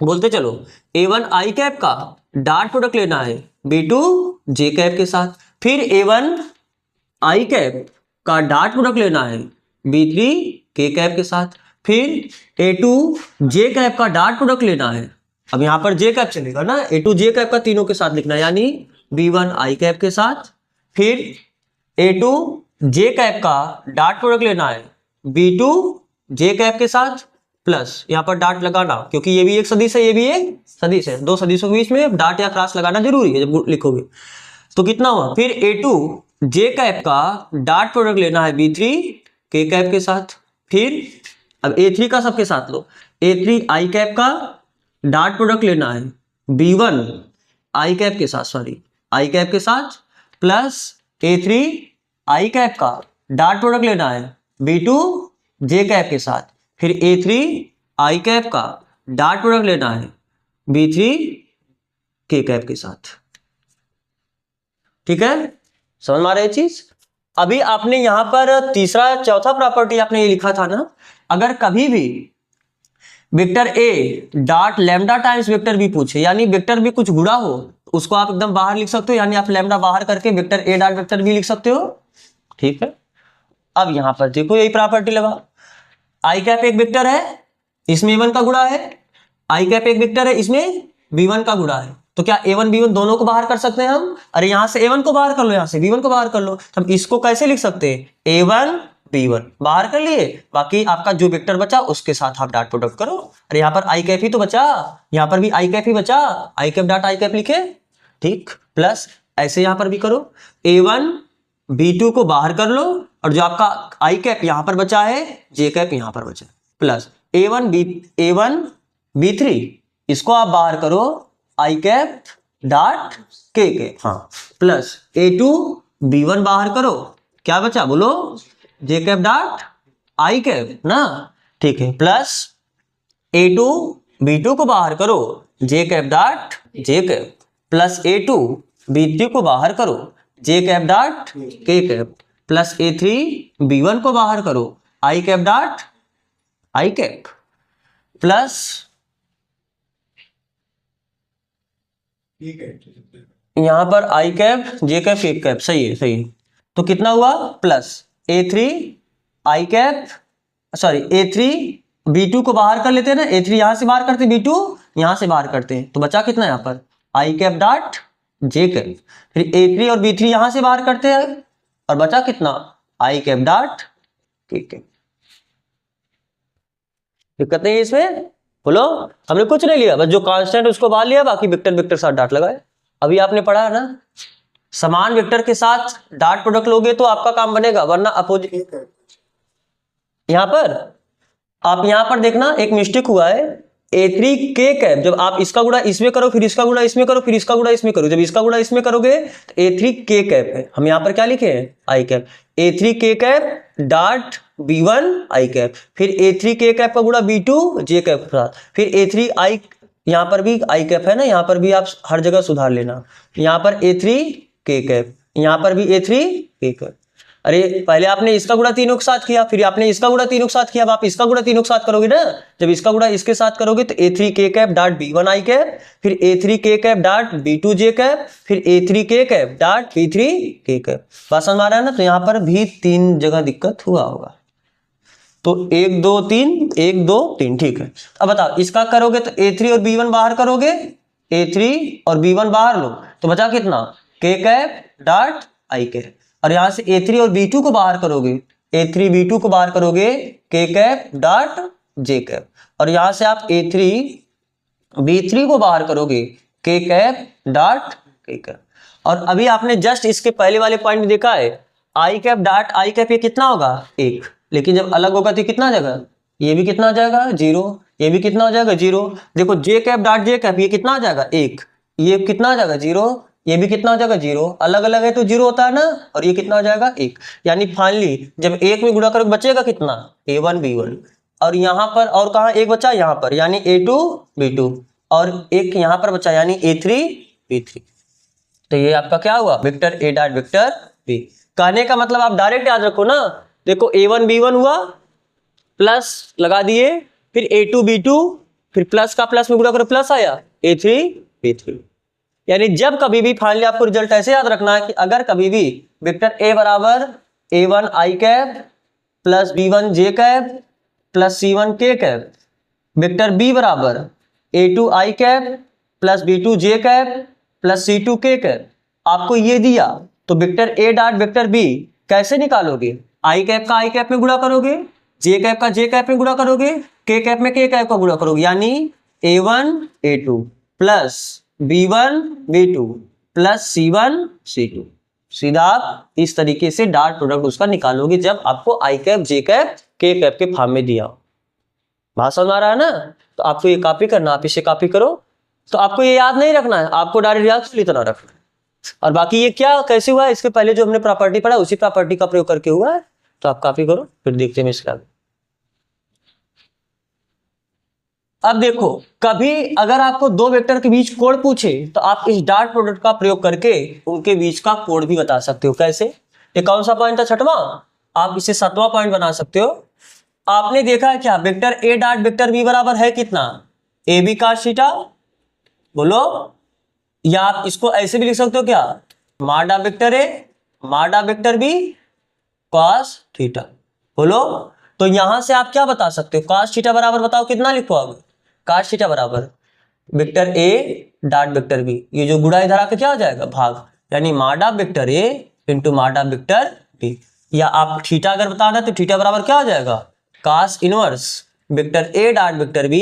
Speaker 1: बोलते चलो a1 i कैप का डॉट प्रोडक्ट लेना है b2 j कैप के साथ, फिर a1 i कैप का डॉट प्रोडक्ट लेना है b3 k कैप के साथ, फिर a2 j कैप का डॉट प्रोडक्ट लेना है। अब यहां पर j कैप चलेगा ना, a2 j कैप का तीनों के साथ लिखना है, यानी b1 i कैप के साथ, फिर a2 j कैप का डॉट प्रोडक्ट लेना है b2 j कैप के साथ, प्लस यहां पर डॉट लगाना क्योंकि ये भी एक सदिश है ये भी एक सदिश है, दो सदिशों के बीच में डॉट या क्रॉस लगाना जरूरी है जब लिखोगे। तो कितना हुआ, फिर a2 j कैप का डॉट प्रोडक्ट लेना है b3 k कैप के साथ, फिर अब a3 का सबके साथ लो, a3 i कैप का डॉट प्रोडक्ट लेना है b1 i कैप के साथ, सॉरी i कैप के साथ, प्लस a3 i कैप का डॉट प्रोडक्ट लेना है b2 j कैप के साथ, फिर a3 i कैप का डॉट प्रोडक्ट लेना है b3 k कैप के साथ, ठीक है। समझ में आ रहा है चीज। अभी आपने यहां पर तीसरा चौथा प्रॉपर्टी आपने ये लिखा था ना, अगर कभी भी vector A dot lambda times vector B पूछे, यानी वेक्टर बी कुछ गुणा हो, उसको आप एकदम बाहर लिख सकते हो, यानी आप लैम्डा बाहर करके vector A dot vector B लिख सकते हो, ठीक है। अब यहां पर देखो यही प्रॉपर्टी लगा, आई कैप एक वेक्टर है इसमें a1 का गुणा है, आई कैप एक वेक्टर है इसमें b1 का गुणा है, तो क्या a1 b1 दोनों को बाहर कर सकते हैं हम। अरे यहां से a1 को बाहर कर लो, यहां से b1 को बाहर कर लो, तो हम इसको कैसे लिख सकते हैं a1 b1 बाहर कर लिए, बाकी आपका जो वेक्टर बचा उसके साथ आप डॉट प्रोडक्ट करो। अरे यहाँ पर आई कैप ही तो बचा, यहाँ पर भी आई कैप ही बचा, आई कैप डॉट आई कैप लिखे, ठीक। प्लस ऐसे यहाँ पर भी करो, a1 b2 को बाहर कर लो, और जो आपका आई कैप यहाँ पर बचा है जे कैप यहाँ पर बचा, प्लस a1 b3 इसको आप बाहर करो I cap dot K cap, हाँ, प्लस a2 b1 बाहर करो, क्या बचा बोलो, J cap dot I cap ना, ठीक है, प्लस a2 b2 को बाहर करो J cap dot J cap, plus a2 b3 को बाहर करो J cap dot K cap, plus a3 b1 को बाहर करो I cap dot I cap, plus यहाँ पर आई कैप जे कैप के कैप, सही है सही है। तो कितना हुआ प्लस A3 आई कैप, सॉरी A3 B2 को बाहर कर लेते हैं ना, A3 यहाँ से बाहर करते हैं, B2 यहाँ से बाहर करते हैं, तो बचा कितना यहाँ पर I cap dot J cap, फिर A3 और B3 यहाँ से बाहर करते हैं और बचा कितना आई कैप डॉट के कैप। दिक्कत नहीं है इसमें, बोलो। हमने कुछ नहीं लिया, बस जो कांस्टेंट उसको बाहर लिया, बाकी विक्टर विक्टर साथ डॉट लगाए। अभी आपने पढ़ा है ना, समान वेक्टर के साथ डॉट प्रोडक्ट लोगे तो आपका काम बनेगा, वरना अपोजिट। यहां पर आप यहां पर देखना एक मिस्टेक हुआ है, A3 के कैप, जब आप इसका गुणा इसमें करो, फिर इसका गुणा इसमें करो, फिर इसका गुणा इसमें करो, जब इसका गुणा इसमें करोगे तो A3 के कैप है, हम यहां पर क्या लिखे हैं आई कैप, A3 के कैप डॉट B1 आई कैप, फिर A3 के कैप का गुणा B2 जे कैप के साथ, फिर A3 आई, यहां पर भी आई कैप है ना, यहां पर भी आप हर जगह सुधार लेना, यहां पर A3 के कैप, यहां पर भी A3 के कैप। अरे पहले आपने इसका गुणा तीनों के साथ किया, फिर आपने इसका गुणा तीनों के साथ किया, अब आप इसका गुणा तीनों के साथ करोगे ना, जब इसका गुणा इसके साथ करोगे तो A3 के कैप डॉट B1 आई कैप, फिर A3 के कैप डॉट B2 जे कैप, फिर A3 के कैप डॉट B3 के कैप। बात समझ आ रहा है ना, तो यहाँ पर भी 3 जगह दिक्कत हुआ होगा, तो 1 2 3 1 2 3, ठीक है। अब बताओ इसका करोगे तो A3 और B1 बाहर करोगे, A3 और B1 बाहर लो, तो बचा कितना के कैप डॉट आई कैप, और यहां से A3 और B2 को बाहर करोगे, A3 B2 को बाहर करोगे के कैप डॉट जे कैप, और यहां से आप A3 B3 को बाहर करोगे के कैप डॉट के कैप। और अभी आपने जस्ट इसके पहले वाले पॉइंट में देखा है आई कैप डॉट आई कैप, ये कितना होगा 1, लेकिन जब अलग होगा तो कितना आ जाएगा, ये भी कितना आ जाएगा 0, ये भी कितना हो जाएगा 0। देखो जे कैप डॉट जे कैप, ये कितना आ जाएगा 1, ये कितना आ जाएगा 0, ये भी कितना हो जाएगा 0, अलग अलग है तो 0 होता है ना, और ये कितना हो जाएगा 1। यानी फाइनली जब 1 में गुणा करोगे बचेगा कितना A1 B1, और यहाँ पर और कहाँ एक बचा, यहाँ पर, यानी A2 B2, और एक यहाँ पर बचा यानी A3 B3। तो ये आपका क्या हुआ vector A dot vector B। कहने का मतलब आप डायरेक्ट याद रखो ना, देखो A1 B1 हुआ, प्लस लगा दिए, फिर A2 B2, फिर प्लस का प्लस में गुणा करो प्लस आया A3 B3। यानी जब कभी भी फाइनली आपको रिजल्ट ऐसे याद रखना है कि अगर कभी भी वेक्टर A बराबर A1 आई कैप प्लस B1 जे कैप प्लस C1 के कैप, वेक्टर B बराबर A2 आई कैप प्लस B2 जे कैप प्लस C2 के कैप, आपको ये दिया तो vector A dot vector B कैसे निकालोगे, आई कैप का आई कैप में गुणा करोगे, जे कैप का जे कैप में गुणा करोगे, के कैप में के कैप का गुणा करोगे, यानी A1 A2 plus B1 B2 plus C1 C2। सीधा आप इस तरीके से डॉट प्रोडक्ट उसका निकालोगे जब आपको आई कैप जे कैप के कैप के फॉर्म में दिया हो। बात समझ आ रहा है ना, तो आपको ये कॉपी करना, आप इसे कॉपी करो, तो आपको ये याद नहीं रखना है, आपको डायरेक्ट याद इतना रखना है। और बाकी ये क्या कैसे हुआ है, इसके पहले जो हमने प्रॉपर्टी पढ़ा उसी प्रॉपर्टी का प्रयोग करके हुआ है, तो आप कॉपी करो, फिर देखते हैं इसका। अब देखो कभी अगर आपको दो वेक्टर के बीच कोण पूछे तो आप इस डॉट प्रोडक्ट का प्रयोग करके उनके बीच का कोण भी बता सकते हो। कैसे, ये कौन सा पॉइंट था छठवां, आप इसे 7वां पॉइंट बना सकते हो। आपने देखा है क्या vector A dot vector B बराबर है कितना AB cos थीटा, बोलो, या आप इसको ऐसे भी लिख सकते हो क्या माडा वेक्टर A माडा वेक्टर B cos थीटा, बोलो। तो यहां से आप क्या बता सकते हो, cos थीटा बराबर बताओ कितना लिखोगे, cos थीटा बराबर vector A dot vector B, ये जो गुणा इधर आके क्या हो जाएगा भाग, यानी माडा वेक्टर A इंटू माडा वेक्टर B, या आप थीटा अगर बताना तो थीटा बराबर क्या हो जाएगा cos inverse vector A dot vector B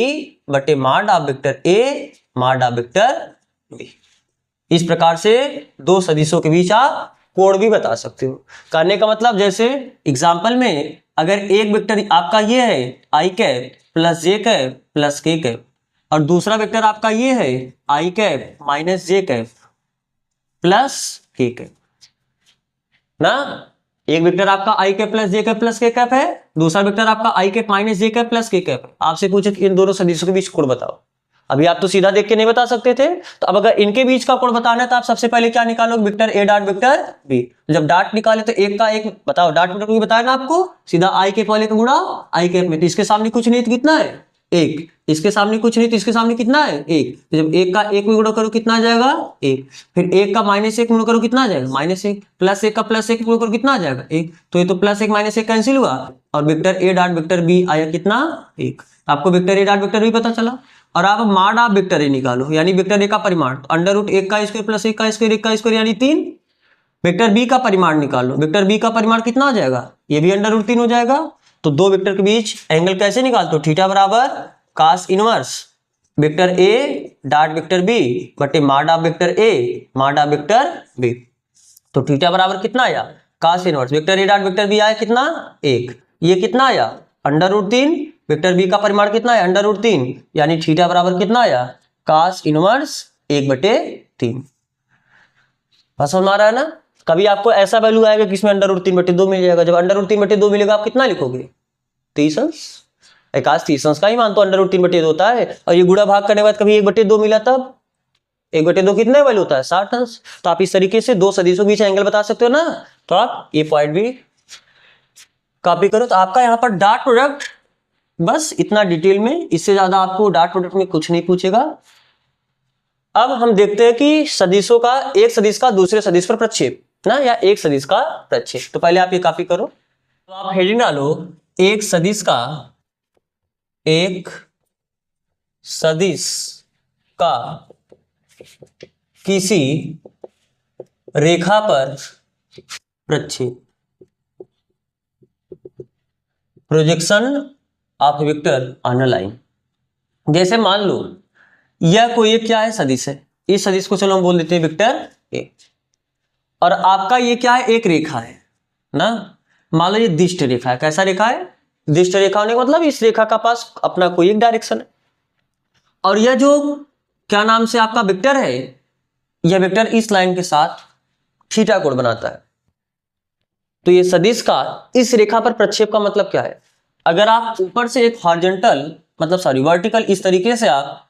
Speaker 1: बटे माडा वेक्टर A माडा वेक्टर B। इस प्रकार से दो सदिशों के बीच आप कोण भी बता सकते हो। करने का मतलब जैसे एग्जाम्पल में अगर एक वेक्टर आपका ये है आई कैप प्लस जे कैप प्लस के कैप, और दूसरा वेक्टर आपका ये है आई कैप माइनस जे कैप प्लस के कैप ना, एक वेक्टर आपका आई कैप प्लस जे कैप प्लस के कैप है, दूसरा वेक्टर आपका आई कैप माइनस जे कैप प्लस के कैप है। आपसे पूछे कि इन दोनों सदिशों के बीच कोण बताओ, अभी आप तो सीधा देख के नहीं बता सकते थे, तो अब अगर इनके बीच का कोण बताना है तो आप सबसे पहले क्या निकालोगे vector A dot vector B। जब डॉट निकाले तो एक का एक बताओ, डॉट प्रोडक्ट भी बताया ना आपको, सीधा आई के पहले का गुणा आई कैप में, तो इसके सामने कुछ नहीं तो कितना है एक, इसके सामने कुछ नहीं तो इसके सामने कितना है एक, तो जब एक का एक में गुणा करो कितना आ जाएगा एक, फिर एक का माइनस एक गुणा करो कितना आ जाएगा माइनस एक, प्लस एक का प्लस एक गुणा करो कितना आ जाएगा एक, तो ये तो प्लस एक माइनस एक कैंसिल हुआ और vector A dot vector B आया कितना एक। आपको vector A dot vector B पता चला और आप मॉड ऑफ वेक्टर ए निकालो यानी वेक्टर ए का परिमाण, अंडर रूट एक का स्क्वायर प्लस एक का स्क्वायर यानी 3। वेक्टर बी का परिमाण निकालो, वेक्टर बी का परिमाण कितना आ जाएगा, ये भी अंडर रूट 3 हो जाएगा। तो दो वेक्टर के बीच एंगल कैसे निकालते हो, थीटा बराबर cos inverse vector A dot vector B बटे mod of vector A mod of vector B. तो थीटा बराबर कितना आया cos inverse vector A dot vector B आया कितना एक, ये कितना आया अंडर रूट 3, वेक्टर बी का परिमाण कितना है अंडर रूट 3 यानी थीटा बराबर कितना आया cos इनवर्स 1/3। बस समझ आ रहा है ना। कभी आपको ऐसा वैल्यू आएगा कि इसमें अंडर रूट 3/2 मिल जाएगा, जब अंडर रूट 3/2 मिलेगा आप कितना लिखोगे 30 एकाश 30 का ही मान तो अंडर रूट 3/2 होता है और ये गुणा भाग करने के बाद कभी 1/2 मिला तब 1/2 कितने वैल्यू होता है 60 अंश। तो आप इस तरीके से दो सदिशों के बीच एंगल बता सकते हो ना। तो आप ये पॉइंट भी कॉपी करो। तो आपका यहाँ पर डॉट प्रोडक्ट बस इतना डिटेल में, इससे ज्यादा आपको डॉट प्रोडक्ट में कुछ नहीं पूछेगा। अब हम देखते हैं कि सदिशों का एक सदिश का दूसरे सदिश पर प्रक्षेप ना, या एक सदिश का प्रक्षेप। तो पहले आप ये कॉपी करो, तो आप हेडिंग डालो एक सदिश का किसी रेखा पर प्रक्षेप, projection of vector on a line. जैसे मान लो यह कोई एक क्या है सदिश है, इस सदिश को चलो हम बोल देते हैं वेक्टर ए, और आपका ये क्या है एक रेखा है ना, मान लो ये दिष्ट रेखा है। कैसा रेखा है, दिष्ट रेखा होने का मतलब इस रेखा का पास अपना कोई एक डायरेक्शन है और यह जो क्या नाम से आपका वेक्टर है, यह वेक्टर इस लाइन के साथ थीटा कोण बनाता है। तो ये सदिश का इस रेखा पर प्रक्षेप का मतलब क्या है, अगर आप ऊपर से एक हॉरिजॉन्टल मतलब वर्टिकल इस तरीके से आप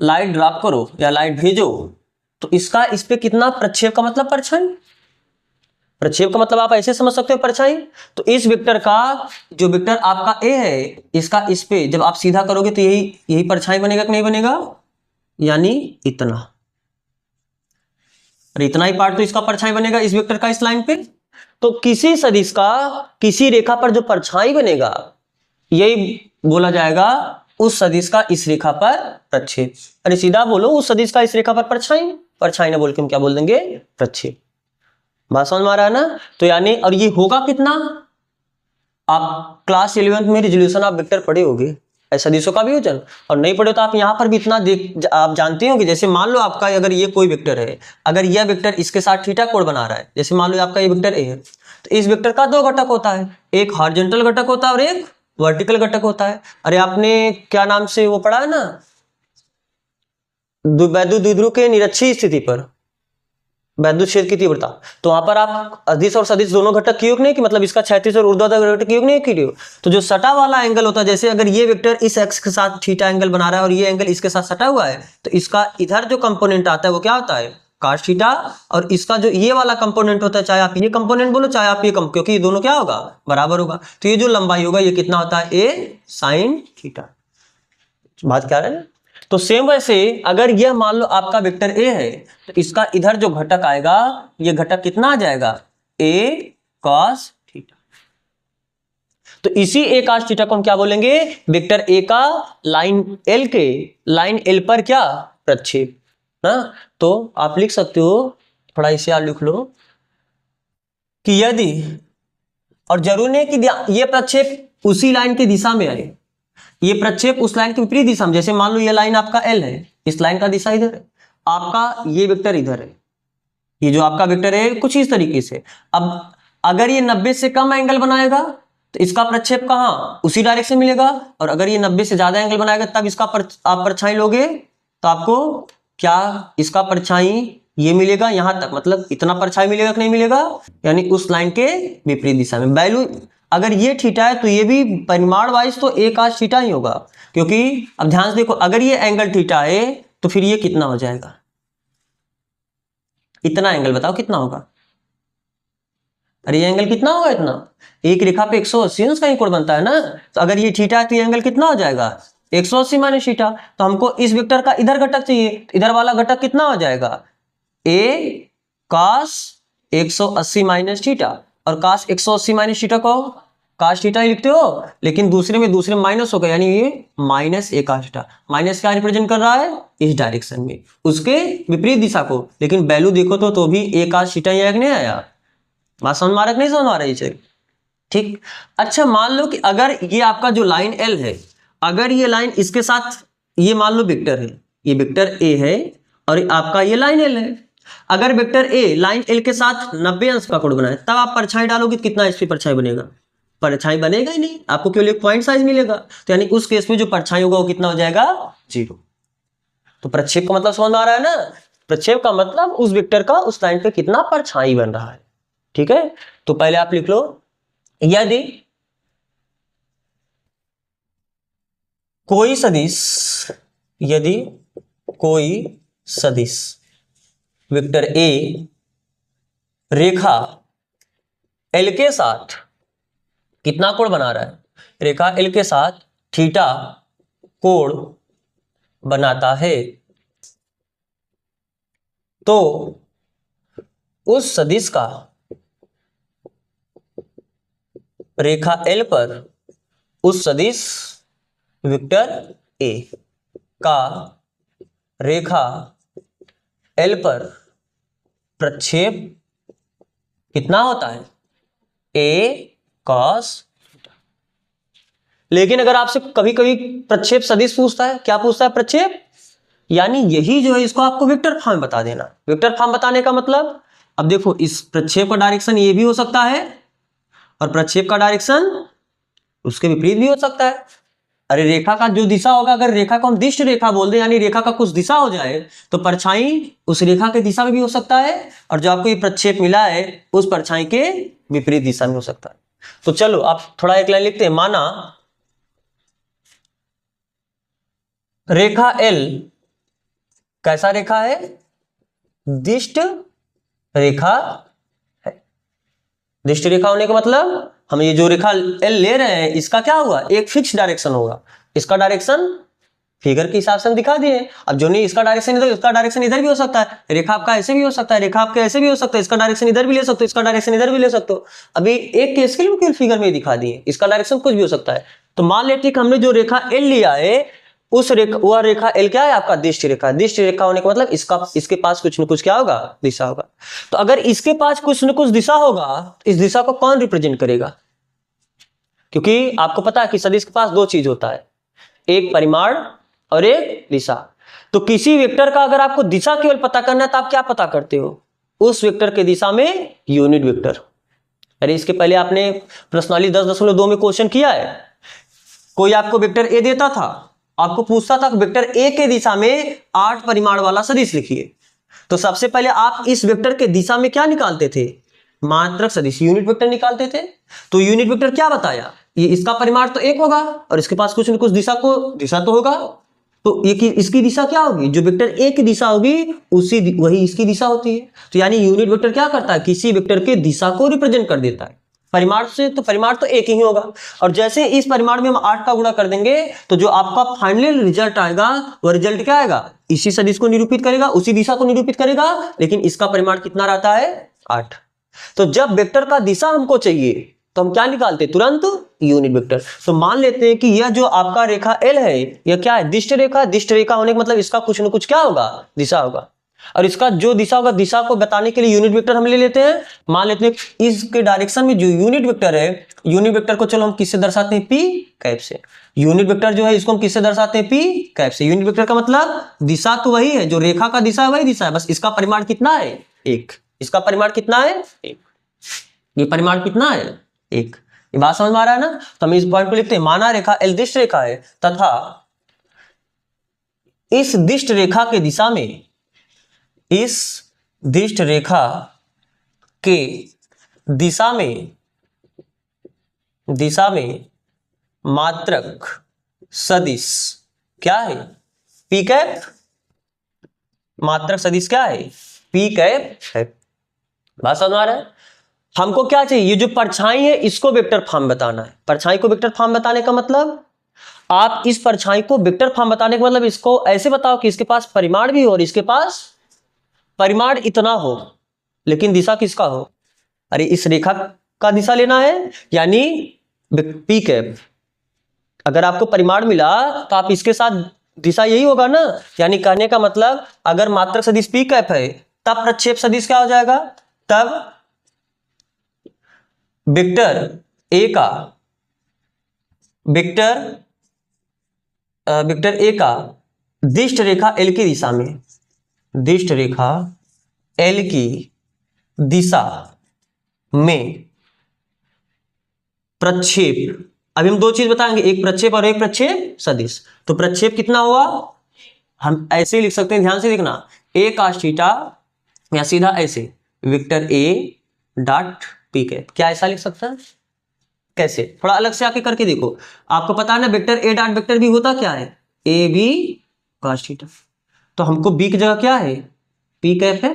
Speaker 1: लाइट ड्रॉप करो या लाइट भेजो तो इसका इस पे कितना प्रक्षेप का मतलब परछाई, प्रक्षेप का मतलब आप ऐसे समझ सकते हो परछाई। तो इस वेक्टर का जो वेक्टर आपका ए है इसका इस पे जब आप सीधा करोगे तो यही परछाई बनेगा कि नहीं बनेगा, यानी इतना, और इतना ही पार्ट तो इसका परछाई बनेगा इस वेक्टर का इस लाइन पे। तो किसी सदिश का किसी रेखा पर जो परछाई बनेगा यही बोला जाएगा उस सदिश का इस रेखा पर प्रक्षेप। अरे सीधा बोलो उस सदिश का इस रेखा पर परछाई, परछाई ना बोल के हम क्या बोल देंगे प्रक्षेप। बात समझ में आ रहा है ना। तो यानी और ये होगा कितना, आप क्लास 11th में रिजोल्यूशन ऑफ वेक्टर पढ़े होगे, सदिशों का वियोजन, और नहीं पढ़े तो आप यहाँ पर भी इतना आप जानते हो कि जैसे मान लो आपका अगर ये कोई वेक्टर है, अगर यह वेक्टर इसके साथ थीटा कोण बना रहा है, जैसे मान लो आपका ये वेक्टर ए है, तो इस वेक्टर का दो घटक होता है, एक हॉरिजॉन्टल घटक होता है और एक वर्टिकल घटक होता है। अरे आपने क्या नाम से वो पढ़ा है ना, वैद्युत द्विध्रुव के निरक्षीय स्थिति पर वैद्युत क्षेत्र की तीव्रता, तो वहां पर आप अदिश और सदिश दोनों घटक की योग नहीं कि मतलब इसका क्षैतिज और ऊर्ध्वाधर घटक की योग नहीं की हो। तो जो सटा वाला एंगल होता है, जैसे अगर ये वेक्टर इस एक्स के साथ थीटा एंगल बना रहा है और ये एंगल इसके साथ सटा हुआ है, तो इसका इधर जो कंपोनेंट आता है वो क्या होता है cos थीटा, और इसका जो ये वाला कंपोनेंट होता है, चाहे आप ये कंपोनेंट बोलो चाहे आप ये क्योंकि ये दोनों क्या होगा बराबर होगा, तो ये जो लंबाई होगा ये कितना होता है a sin थीटा। बात क्या है। तो सेम वैसे अगर यह मान लो आपका वेक्टर ए है तो इसका इधर जो घटक आएगा ये घटक कितना आ जाएगा a cos थीटा। तो इसी a cos थीटा को हम क्या बोलेंगे, वेक्टर ए का लाइन एल पर क्या प्रक्षेप ना। तो आप लिख सकते हो, थोड़ा इसे आप लिख लो कि यदि, और जरूरी नहीं कि ये प्रक्षेप उसी लाइन की दिशा में आए, ये प्रक्षेप उस लाइन के विपरीत दिशा में, जैसे मान लो ये लाइन आपका एल है, इस लाइन का दिशा इधर है, आपका ये वेक्टर इधर है, ये जो आपका वेक्टर है कुछ इस तरीके से। अब अगर ये 90 से कम एंगल बनाएगा तो इसका प्रक्षेप कहाँ उसी डायरेक्शन मिलेगा, और अगर ये 90 से ज्यादा एंगल बनाएगा तब इसका आप परछाई लोगे तो आपको क्या इसका परछाई ये मिलेगा यहां तक, मतलब इतना परछाई मिलेगा कि नहीं मिलेगा, यानी उस लाइन के विपरीत दिशा में। वैल्यू अगर ये थीटा है तो ये भी परिमाण वाइज तो a cos थीटा ही होगा, क्योंकि अब ध्यान से देखो अगर ये एंगल थीटा है तो फिर ये कितना हो जाएगा, इतना एंगल बताओ कितना होगा। अरे ये एंगल कितना होगा, इतना एक रेखा पे 180 अंश का ही कोण बनता है ना, तो अगर ये थीटा है तो ये एंगल कितना हो जाएगा 180 माइनस थीटा। तो हमको इस वेक्टर का इधर घटक चाहिए, इधर वाला घटक कितना हो जाएगा, ए cos 180 माइनस थीटा। और cos 180 माइनस थीटा को cos थीटा ही लिखते हो, लेकिन दूसरे में दूसरे माइनस होगा, यानी ये माइनस ए cos थीटा। माइनस क्या रिप्रेजेंट कर रहा है, इस डायरेक्शन में, उसके विपरीत दिशा को। लेकिन वैल्यू देखो तो भी ए cos थीटा ही आया कि नहीं आया। बात समझ में आ रहा है कि नहीं समझ में आ रही है, ठीक। अच्छा मान लो कि अगर ये आपका जो लाइन एल है, अगर ये लाइन इसके साथ, ये मान लो वेक्टर है, ये वेक्टर ए है और आपका ये लाइन एल है। अगर वेक्टर ए लाइन एल के साथ 90 अंश का कोण बनाए, तब आप परछाई डालोगे, कितना इस पे परछाई बनेगा, परछाई बनेगा ही नहीं, आपको केवल एक पॉइंट साइज मिलेगा। तो यानी उस केस में जो परछाई होगा वो कितना हो जाएगा, 0। तो प्रक्षेप का मतलब समझ में आ रहा है ना, प्रक्षेप का मतलब उस वेक्टर का उस लाइन पे कितना परछाई बन रहा है, ठीक है। तो पहले आप लिख लो, यदि कोई सदिश, यदि कोई सदिश वेक्टर ए रेखा एल के साथ कितना कोण बना रहा है, रेखा एल के साथ थीटा कोण बनाता है, तो उस सदिश का रेखा एल पर, उस सदिश वेक्टर ए का रेखा एल पर प्रक्षेप कितना होता है, ए cos। लेकिन अगर आपसे कभी कभी प्रक्षेप सदिश पूछता है, क्या पूछता है, प्रक्षेप, यानी यही जो है इसको आपको वेक्टर फॉर्म बता देना। वेक्टर फॉर्म बताने का मतलब, अब देखो इस प्रक्षेप का डायरेक्शन ये भी हो सकता है और प्रक्षेप का डायरेक्शन उसके विपरीत भी हो सकता है। अरे रेखा का जो दिशा होगा, अगर रेखा को हम दिष्ट रेखा बोल दें, यानी रेखा का कुछ दिशा हो जाए, तो परछाई उस रेखा के दिशा में भी हो सकता है, और जो आपको ये प्रक्षेप मिला है उस परछाई के विपरीत दिशा में हो सकता है। तो चलो आप थोड़ा एक लाइन लिखते हैं, माना रेखा एल कैसा रेखा है, दिष्ट रेखा है। दिष्ट रेखा होने का मतलब हम ये जो रेखा एल ले रहे हैं इसका क्या हुआ, एक फिक्स डायरेक्शन होगा, इसका डायरेक्शन फिगर के हिसाब से हम दिखा दिए। अब जो नहीं इसका डायरेक्शन इधर, इसका डायरेक्शन इधर भी हो सकता है, रेखा आपका ऐसे भी हो सकता है, रेखा आपका ऐसे भी हो सकता है, इसका डायरेक्शन इधर भी ले सकते हो, इसका डायरेक्शन इधर भी ले सकते हो। अभी एक केस के लिए केवल फिगर में दिखा दिए, इसका डायरेक्शन कुछ भी हो सकता है। तो मान लेते कि हमने जो रेखा एल लिया है, उस रेखा, वह रेखा एल क्या है आपका, दिष्ट रेखा। दिष्ट रेखा होने का मतलब इसका, इसके पास कुछ न कुछ क्या होगा, दिशा होगा। तो अगर इसके पास कुछ न कुछ दिशा होगा, इस दिशा को कौन रिप्रेजेंट करेगा, क्योंकि आपको पता है कि सदिश के पास दो चीज होता है, एक परिमाण और एक दिशा। तो किसी वेक्टर का अगर आपको दिशा केवल पता करना है तो आप क्या पता करते हो, उस वेक्टर के दिशा में यूनिट वेक्टर। अरे इसके पहले आपने प्रश्नावली 10.2 में क्वेश्चन किया है, कोई आपको वेक्टर ए देता था, आपको पूछता था वेक्टर ए के दिशा में 8 परिमाण वाला सदिश लिखिए। तो सबसे पहले आप इस वेक्टर के दिशा में क्या निकालते थे, मात्रक सदिश, यूनिट वेक्टर निकालते थे। तो यूनिट वेक्टर क्या बताया, ये इसका परिमाण तो 1 होगा और इसके पास कुछ न कुछ दिशा तो होगा। तो ये इसकी दिशा क्या होगी, जो वेक्टर ए की दिशा होगी उसी वही इसकी दिशा होती है। तो यानी यूनिट वेक्टर क्या करता है, किसी वेक्टर के दिशा को रिप्रेजेंट कर देता है परिमाण से। तो परिमाण तो एक ही होगा, और जैसे इस परिमाण में हम 8 का गुणा कर देंगे तो जो आपका फाइनल रिजल्ट आएगा वह रिजल्ट क्या आएगा, इसी सदिश को निरूपित करेगा, उसी दिशा को निरूपित करेगा, लेकिन इसका परिमाण कितना रहता है, 8। तो जब वेक्टर का दिशा हमको चाहिए तो हम क्या निकालते, तुरंत यूनिट वेक्टर। तो मान लेते हैं कि यह जो आपका रेखा एल है यह क्या है, दिष्ट रेखा। दिष्ट रेखा होने का मतलब इसका कुछ न कुछ क्या होगा, दिशा होगा, और इसका जो दिशा होगा, दिशा को बताने के लिए यूनिट वेक्टर हम ले लेते हैं। मान लेते हैं इसके डायरेक्शन में जो यूनिट वेक्टर है, यूनिट वेक्टर को चलो हम किससे दर्शाते हैं, पी कैप से। यूनिट वेक्टर जो है इसको हम किससे दर्शाते हैं, पी कैप से। यूनिट वेक्टर का मतलब दिशा तो वही है, जो रेखा का दिशा है वही दिशा है, बस इसका परिमाण कितना है, 1। इसका परिमाण कितना है, 1। ये परिमाण कितना है, 1। ये बात समझ में आ रहा है ना। तो हम इस पॉइंट को लिखते हैं, माना रेखा एल दिष्ट रेखा है तथा इस दिष्ट रेखा के दिशा में, इस दिष्ट रेखा के दिशा में मात्रक सदिश क्या है, पी कैप। मात्रक सदिश क्या है, पी कैप है। बात समझ में आ रहा है। हमको क्या चाहिए, ये जो परछाई है इसको वेक्टर फॉर्म बताना है। परछाई को वेक्टर फॉर्म बताने का मतलब आप इस परछाई को वेक्टर फॉर्म बताने का मतलब इसको ऐसे बताओ कि इसके पास परिमाण भी हो और इसके पास परिमाण इतना हो, लेकिन दिशा किसका हो? अरे इस रेखा का दिशा लेना है, यानी पी कैप। अगर आपको परिमाण मिला तो आप इसके साथ दिशा यही होगा ना, यानी कहने का मतलब अगर मात्रक सदिश पी कैप है तब प्रक्षेप सदिश क्या हो जाएगा? तब वेक्टर ए का दिष्ट रेखा एल की दिशा में, दिष्ट रेखा एल की दिशा में प्रक्षेप। अभी हम दो चीज बताएंगे, एक प्रक्षेप और एक प्रक्षेप सदिश। तो प्रक्षेप कितना हुआ, हम ऐसे ही लिख सकते हैं, ध्यान से देखना, ए cos थीटा, या सीधा ऐसे vector A dot P cap. क्या ऐसा लिख सकता है? कैसे? थोड़ा अलग से आके करके देखो। आपको पता है ना vector A dot vector B होता क्या है? A B cos theta. तो हमको बी की जगह क्या है? पी कैप है।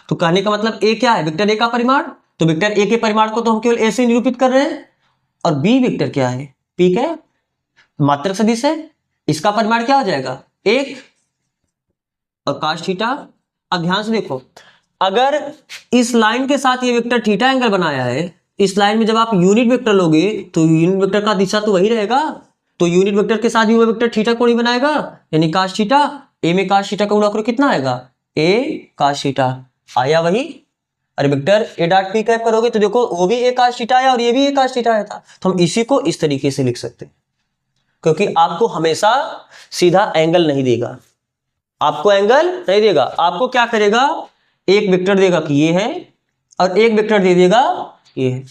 Speaker 1: तो कहने का मतलब ए क्या है? वेक्टर ए का परिमाण। तो वेक्टर ए के परिमाण को तो हम केवल ए से निरूपित कर रहे हैं, और बी वेक्टर क्या है? पी कैप, मात्रक सदिश है, इसका परिमाण क्या हो जाएगा? 1 और cos थीटा। अब ध्यान से देखो, अगर इस लाइन के साथ ये वेक्टर थीटा एंगल बनाया है, इस लाइन में जब आप यूनिट वेक्टर लोगे तो यूनिट वेक्टर का दिशा तो वही रहेगा, तो यूनिट वेक्टर के साथ भी वो वेक्टर थीटा कोण ही बनाएगा, यानी cos थीटा। ए में cos थीटा का गुणा करो, कितना आएगा? ए cos थीटा। आया वही। अरे vector A dot P cap करोगे तो देखो वो भी ए cos थीटा आया और ये भी ए cos थीटा आया था। तो हम इसी को इस तरीके से लिख सकते हैं, क्योंकि आपको हमेशा सीधा एंगल नहीं देगा, आपको एंगल नहीं देगा। आपको क्या करेगा? एक वेक्टर देगा कि ये है, और एक वेक्टर दे देगा ये है।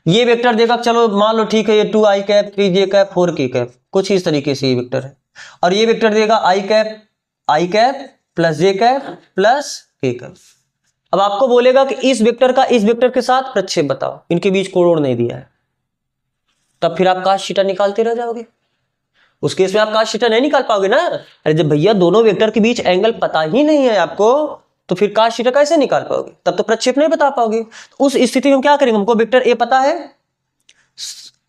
Speaker 1: ये वेक्टर देगा, चलो मान लो ठीक है, ये 2i cap 3j cap 4k cap, कुछ इस तरीके से ये वेक्टर है। और ये वेक्टर देगा i cap plus j cap plus k cap. अब आपको बोलेगा कि इस वेक्टर का इस वेक्टर के साथ प्रक्षेप बताओ, इनके बीच कोण नहीं दिया है, तब फिर आप cos थीटा निकालते रह जाओगे। उस केस में आप cos थीटा नहीं निकाल पाओगे ना। अरे जब भैया दोनों वेक्टर के बीच एंगल पता ही नहीं है आपको, तो फिर cos थीटा कैसे निकाल पाओगे? तब तो प्रक्षेप नहीं बता पाओगे। तो उस स्थिति में हम क्या करेंगे? हमको वेक्टर ए पता है,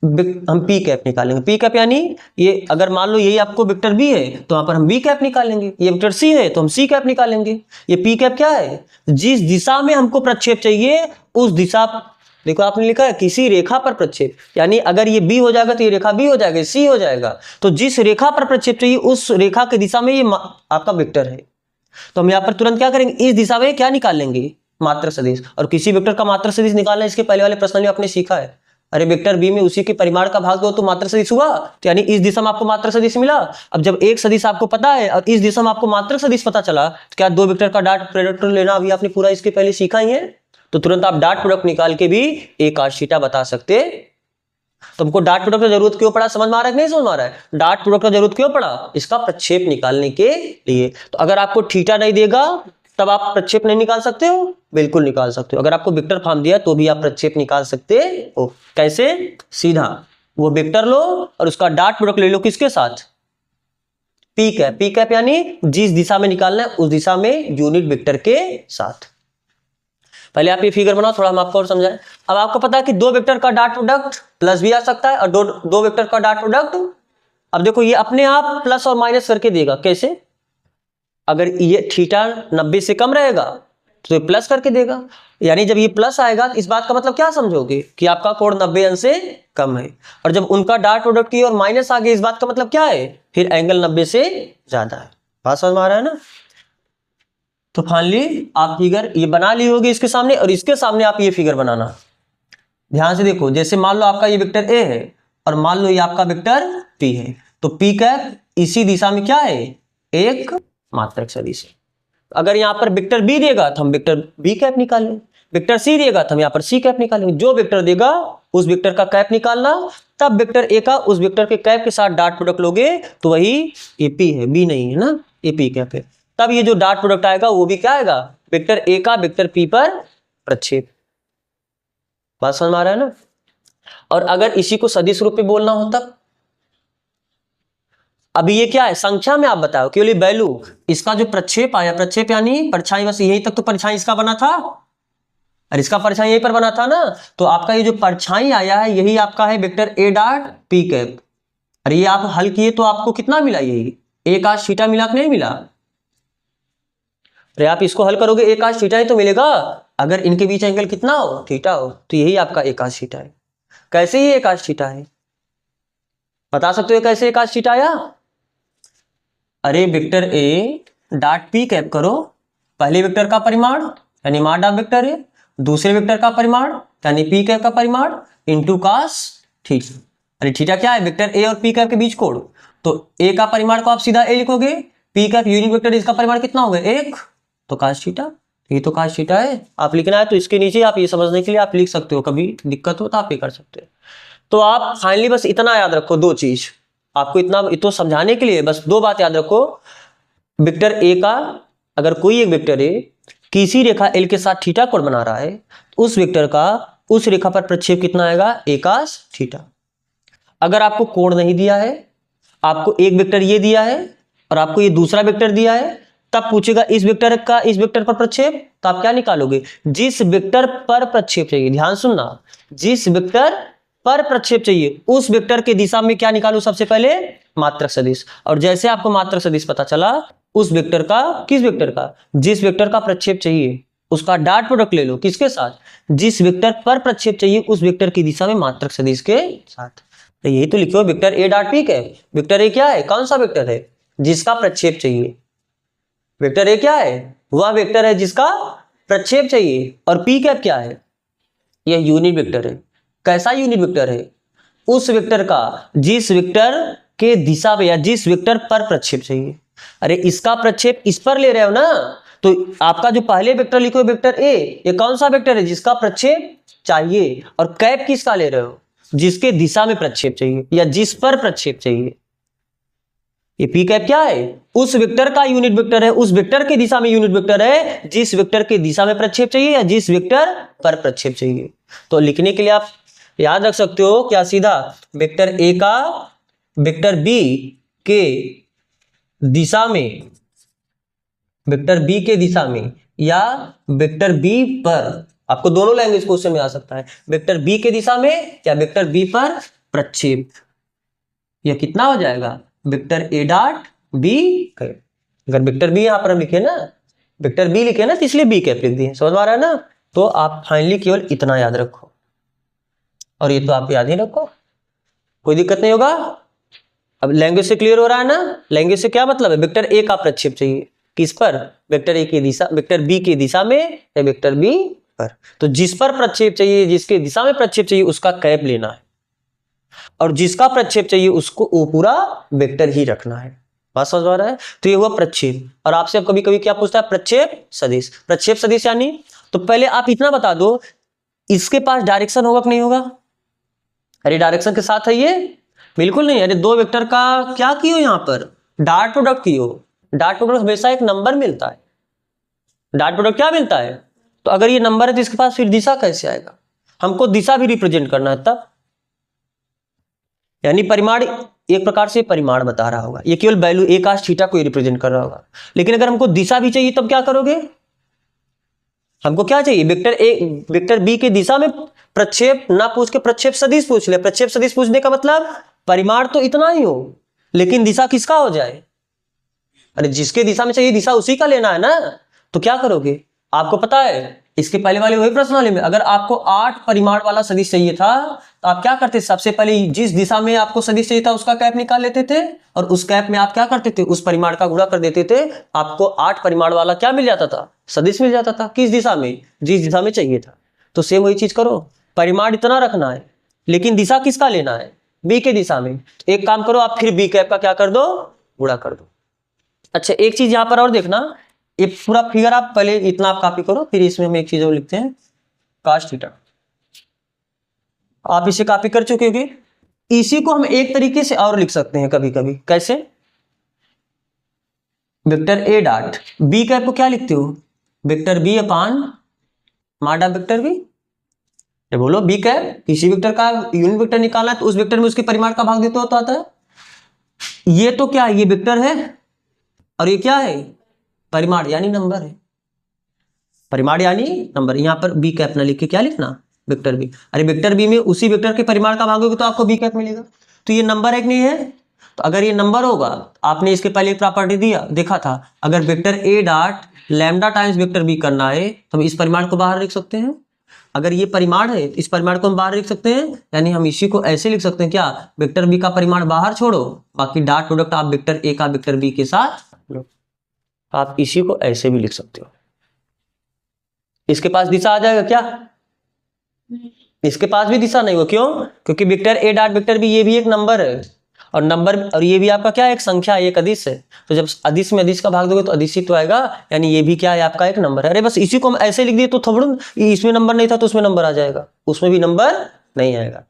Speaker 1: हम पी कैप निकालेंगे। पी कैप यानी ये, अगर मान लो यही आपको वेक्टर बी है तो वहां पर हम बी कैप निकालेंगे, ये वेक्टर सी है तो हम सी कैप निकालेंगे। ये पी कैप क्या है? जिस दिशा में हमको प्रक्षेप चाहिए उस दिशा, देखो आपने लिखा है किसी रेखा पर प्रक्षेप, यानी अगर ये बी हो जाएगा तो ये रेखा बी हो जाएगा, सी हो जाएगा। तो जिस रेखा पर प्रक्षेप चाहिए उस रेखा की दिशा में ये आपका वेक्टर है। तो हम यहाँ पर तुरंत क्या करेंगे? इस दिशा में क्या निकाल लेंगे? मात्रक सदिश। और किसी वेक्टर का मात्रक सदिश निकालना इसके पहले वाले प्रश्न में आपने सीखा है। अरे वेक्टर बी में उसी के परिमाण का भाग दो तो मात्रक सदिश हुआ, तो यानी इस दिशा में आपको मात्रक सदिश मिला। अब जब एक सदिश आपको पता है और इस दिशा में आपको मात्रक सदिश पता चला, तो क्या दो वेक्टर का डॉट प्रोडक्ट लेना अभी आपने पूरा इसके पहले सीखा ही है। तो तुरंत आप डॉट प्रोडक्ट निकाल के भी ए cos थीटा बता सकते। तो हमको डॉट प्रोडक्ट की जरूरत क्यों पड़ा? समझ में आ रहा है कि नहीं समझ में आ रहा है? डॉट प्रोडक्ट की जरूरत क्यों पड़ा? इसका प्रक्षेप निकालने के लिए। तो अगर आपको थीटा नहीं देगा तब आप प्रक्षेप नहीं निकाल सकते हो? बिल्कुल निकाल सकते हो। अगर आपको वेक्टर फॉर्म दिया तो भी आप प्रक्षेप निकाल सकते हो। कैसे? सीधा वो वेक्टर लो और उसका डॉट प्रोडक्ट ले लो, किसके साथ? P cap. पी कैप यानी जिस दिशा में निकालना है उस दिशा में यूनिट वेक्टर के साथ। पहले आप ये फिगर बनाओ, थोड़ा हम आपको और समझाएं। अब आपको पता है कि दो वेक्टर का डॉट प्रोडक्ट प्लस भी आ सकता है और दो वेक्टर का डॉट प्रोडक्ट। अब देखो ये अपने आप प्लस और माइनस करके देगा। कैसे? अगर ये थीटा 90 से कम रहेगा तो ये प्लस करके देगा, यानी जब ये प्लस आएगा तो इस बात का मतलब क्या समझोगे? कि आपका कोण 90 अंश से कम है। और जब उनका डॉट प्रोडक्ट की और माइनस आ गया, इस बात का मतलब क्या है? फिर एंगल 90 से ज्यादा है। बात समझ में आ रहा है ना? तो फाइनली आप फिगर ये बना ली होगी इसके सामने, और इसके सामने आप ये फिगर बनाना। ध्यान से देखो, जैसे मान लो आपका ये वेक्टर ए है और मान लो ये आपका वेक्टर पी है, तो पी कैप इसी दिशा में क्या है? एक मात्रक सदिश है। अगर यहाँ पर वेक्टर बी देगा तो हम वेक्टर बी कैप निकालेंगे, वेक्टर सी देगा तो हम यहाँ पर सी कैप निकालेंगे। जो वेक्टर देगा उस वेक्टर का कैप निकालना, तब वेक्टर ए का उस वेक्टर के कैप के साथ डॉट प्रोडक्ट लोगे तो वही ये पी है, बी नहीं है ना, ये पी कैप है। तब ये जो डॉट प्रोडक्ट आएगा वो भी क्या आएगा? वेक्टर ए का वेक्टर पी पर प्रक्षेप। बात समझ में आ रहा है ना? और अगर इसी को सदिश रूप में बोलना हो तब, अभी ये क्या है? संख्या में आप बताओ, केवल वैल्यू। इसका जो प्रक्षेप आया, प्रक्षेप यानी परछाई, बस यहीं तक तो परछाई इसका बना था, और इसका परछाई यहीं पर बना था ना। तो आपका ये जो परछाई आया है यही आपका है vector A dot P cap. अरे ये आप हल किए तो आपको कितना मिला, यही a cos थीटा मिला कि नहीं मिला? अरे आप इसको हल करोगे a cos थीटा ही तो मिलेगा, अगर इनके बीच एंगल कितना हो, थीटा हो, तो यही आपका a cos थीटा है। कैसे ये a cos थीटा है, बता सकते हो कैसे a cos थीटा आया? अरे vector a dot p cap करो, पहले वेक्टर का परिमाण यानी माड ऑफ वेक्टर a, दूसरे वेक्टर का परिमाण यानी p कैप का परिमाण इनटू cos थीटा। अरे थीटा क्या है, वेक्टर a और p कैप के बीच कोण, तो a का परिमाण को आप सीधा a लिखोगे, p कैप यूनिट वेक्टर इसका परिमाण कितना होगा 1, तो cos थीटा, ये तो cos थीटा है। आप लिखना है तो इसके नीचे आप ये समझने के लिए आप लिख सकते हो, कभी दिक्कत हो तो आप ये कर सकते हो। तो आप फाइनली बस इतना याद रखो, दो चीज आपको इतना समझाने के लिए बस दो बात याद रखो। वेक्टर ए का, अगर कोई एक वेक्टर ए किसी रेखा एल के साथ थीटा कोण बना रहा है, तो उस वेक्टर का उस रेखा पर प्रक्षेप कितना आएगा, a cos थीटा। अगर आपको कोण नहीं दिया है, आपको एक वेक्टर ये दिया है और आपको ये दूसरा वेक्टर दिया है, तब पूछेगा इस वेक्टर का इस वेक्टर पर प्रक्षेप, तो आप क्या निकालोगे, जिस वेक्टर पर प्रक्षेप चाहिए, ध्यान सुनना, जिस वेक्टर पर प्रक्षेप चाहिए उस वेक्टर के दिशा में क्या निकालो, सबसे पहले मात्रक सदिश। और जैसे आपको मात्रक सदिश पता चला, उस वेक्टर का, किस वेक्टर का, जिस वेक्टर का प्रक्षेप चाहिए उसका डॉट प्रोडक्ट ले लो, किसके साथ, जिस वेक्टर पर प्रक्षेप चाहिए उस वेक्टर की दिशा में मात्रक सदिश के साथ। तो यही तो लिखो वेक्टर ए डॉट पी है। वेक्टर ए क्या है, कौन सा वेक्टर है, जिसका प्रक्षेप चाहिए। वेक्टर ए क्या है, वह वेक्टर है जिसका प्रक्षेप चाहिए। और पी कैप क्या है, यह यूनिट वेक्टर है। कैसा यूनिट वेक्टर है, उस वेक्टर का जिस वेक्टर के दिशा में या जिस वेक्टर पर प्रक्षेप चाहिए। अरे इसका प्रक्षेप इस पर ले रहे हो ना, तो आपका जो पहले वेक्टर लिखो वेक्टर ए, ये कौन सा वेक्टर है, जिसका प्रक्षेप चाहिए। और कैप किसका ले रहे हो, जिसके दिशा में प्रक्षेप चाहिए या जिस पर प्रक्षेप चाहिए। ये पी कैप क्या है, उस वेक्टर का यूनिट वेक्टर है, उस वेक्टर के दिशा में यूनिट वेक्टर है जिस वेक्टर के दिशा में प्रक्षेप चाहिए या जिस वेक्टर पर प्रक्षेप चाहिए। तो लिखने के लिए आप याद रख सकते हो क्या, सीधा वेक्टर ए का वेक्टर बी के दिशा में, वेक्टर बी के दिशा में या वेक्टर बी पर, आपको दोनों लैंग्वेज क्वेश्चन में आ सकता है, वेक्टर बी के दिशा में या वेक्टर बी पर प्रक्षेप। यह कितना हो जाएगा, vector A dot B cap. अगर वेक्टर बी यहां पर हम लिखे ना, वेक्टर बी लिखे ना, तो इसलिए बी कैप लिख दिए, समझ में आ रहा है ना। तो आप फाइनली केवल इतना याद रखो, और ये तो आप याद ही रखो, कोई दिक्कत नहीं होगा। अब लैंग्वेज से क्लियर हो रहा है ना, लैंग्वेज से क्या मतलब है, वेक्टर ए का प्रक्षेप चाहिए किस पर, वेक्टर ए की दिशा, वेक्टर बी की दिशा में या वेक्टर बी पर। तो जिस पर प्रक्षेप चाहिए, जिसके दिशा में प्रक्षेप चाहिए उसका कैप लेना है, और जिसका प्रक्षेप चाहिए उसको वो पूरा वेक्टर ही रखना है। बात समझ आ रहा है। तो ये हुआ प्रक्षेप। और आपसे कभी कभी क्या पूछता है, प्रक्षेप सदिश। प्रक्षेप सदिश यानी, तो पहले आप इतना बता दो, इसके पास डायरेक्शन होगा कि नहीं होगा। अरे डायरेक्शन के साथ है ये, बिल्कुल नहीं। अरे दो वेक्टर का क्या कियो, यहां पर डॉट प्रोडक्ट कियो। डॉट प्रोडक्ट हमेशा एक नंबर मिलता है, डॉट प्रोडक्ट क्या मिलता है। तो अगर ये नंबर है तो इसके पास फिर दिशा कैसे आएगा, हमको दिशा भी रिप्रेजेंट करना है तब, यानी परिमाण एक प्रकार से परिमाण बता रहा होगा, ये केवल वैल्यू a cos थीटा को रिप्रेजेंट कर रहा होगा। लेकिन अगर हमको दिशा भी चाहिए तब क्या करोगे, हमको क्या चाहिए, वेक्टर ए वेक्टर बी के दिशा में प्रक्षेप ना पूछ के प्रक्षेप सदिश पूछ ले। प्रक्षेप सदिश पूछने का मतलब परिमाण तो इतना ही हो लेकिन दिशा किसका हो जाए। अरे जिसके दिशा में चाहिए दिशा उसी का लेना है ना। तो क्या करोगे, आपको पता है इसके पहले वाले वही प्रश्न वाले में, अगर आपको 8 परिमाण वाला सदिश चाहिए था तो आप क्या करते, सबसे पहले जिस दिशा में आपको सदिश चाहिए था उसका कैप निकाल लेते थे, और उस कैप में आप क्या करते थे, उस परिमाण का गुणा कर देते थे, आपको 8 परिमाण वाला क्या मिल जाता था, सदिश मिल जाता था। किस दिशा में, जिस दिशा में चाहिए था। तो सेम वही चीज करो, परिमाण इतना रखना है लेकिन दिशा किसका लेना है, बी के दिशा में। तो एक काम करो, आप फिर बी कैप का क्या कर दो, गुणा कर दो। अच्छा एक चीज यहां पर और देखना, ये पूरा फिगर आप पहले इतना आप कॉपी करो, फिर इसमें हम एक चीज और लिखते हैं, cos थीटा। आप इसे कॉपी कर चुके होंगे। इसी को हम एक तरीके से और लिख सकते हैं कभी कभी, कैसे, vector A dot B cap को क्या लिखते हो, vector B upon mod vector B. बोलो बी कैप, किसी वेक्टर का यूनिट वेक्टर निकालना है तो उस वेक्टर में उसके परिमाण का भाग देते हो तो आता है। ये तो क्या है, ये वेक्टर है और ये क्या है, परिमाण यानी नंबर है, परिमाण यानी नंबर। यहां पर बी कैप ना लिख के क्या लिखना, वेक्टर बी। अरे वेक्टर बी में उसी वेक्टर के परिमाण का भागोगे तो आपको बी कैप मिलेगा। तो ये नंबर है कि नहीं है? तो अगर ये नंबर होगा, आपने इसके पहले एक प्रॉपर्टी देखा था, अगर vector A dot lambda times vector B करना है तो हम इस परिमाण को बाहर लिख सकते हैं। अगर ये परिमाण है इस परिमाण को हम बाहर लिख सकते हैं, यानी हम इसी को ऐसे लिख सकते हैं क्या, वेक्टर बी का परिमाण बाहर छोड़ो, बाकी डॉट प्रोडक्ट आप वेक्टर ए का वेक्टर बी के साथ लो। आप इसी को ऐसे भी लिख सकते हो। इसके पास दिशा आ जाएगा क्या? इसके पास भी दिशा नहीं हो, क्यों? क्योंकि vector A dot vector B ये भी एक नंबर है, और नंबर और ये भी आपका क्या है, एक संख्या है, एक अदिश है। तो जब अदिश में अदिश का भाग दोगे तो अदिश ही तो आएगा, यानी ये भी क्या है, आपका एक नंबर है। अरे बस इसी को हम ऐसे लिख दिए तो थोड़ा इसमें नंबर नहीं था तो उसमें नंबर आ जाएगा, उसमें भी नंबर नहीं आएगा।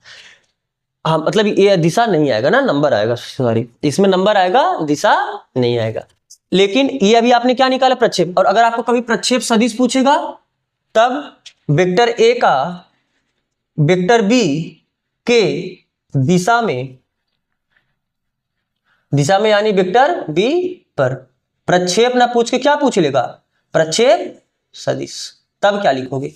Speaker 1: हाँ मतलब ये दिशा नहीं आएगा ना, नंबर आएगा, सॉरी, इसमें नंबर आएगा, दिशा नहीं आएगा। लेकिन ये अभी आपने क्या निकाला, प्रक्षेप। और अगर आपको कभी प्रक्षेप सदिश पूछेगा तब वेक्टर ए का वेक्टर बी के दिशा में यानी वेक्टर बी पर प्रक्षेप ना पूछ के क्या पूछ लेगा, प्रक्षेप सदिश। तब क्या लिखोगे,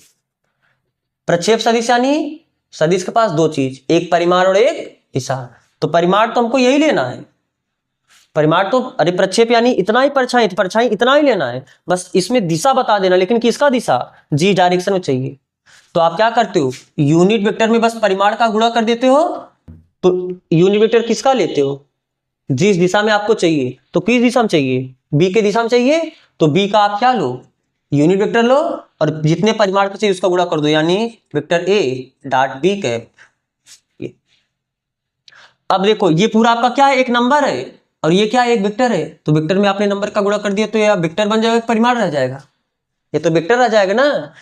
Speaker 1: प्रक्षेप सदिश यानी सदिश के पास दो चीज, एक परिमाण और एक दिशा। तो परिमाण तो हमको यही लेना है, परिमाण तो, अरे प्रक्षेप यानी इतना ही, परछाई इतना ही लेना है, बस इसमें दिशा बता देना, लेकिन किसका दिशा, जी डायरेक्शन में चाहिए। तो आप क्या करते हो, यूनिट वेक्टर में बस परिमाण का गुणा कर देते हो। तो यूनिट वेक्टर किसका लेते हो, जिस दिशा में आपको चाहिए। तो किस दिशा में चाहिए, बी के दिशा में चाहिए, तो बी का आप क्या लो, यूनिट वेक्टर लो, और जितने परिमाण का चाहिए उसका गुणा कर दो, यानी vector A dot B cap. अब देखो ये पूरा आपका क्या है, एक नंबर है, और ये क्या है, एक वेक्टर है। तो वेक्टर में आपने नंबर का गुणा कर दिया तो ये वेक्टर बन जाएगा, परिमाण रह जाएगा, ये तो वेक्टर रह जाएगा ना।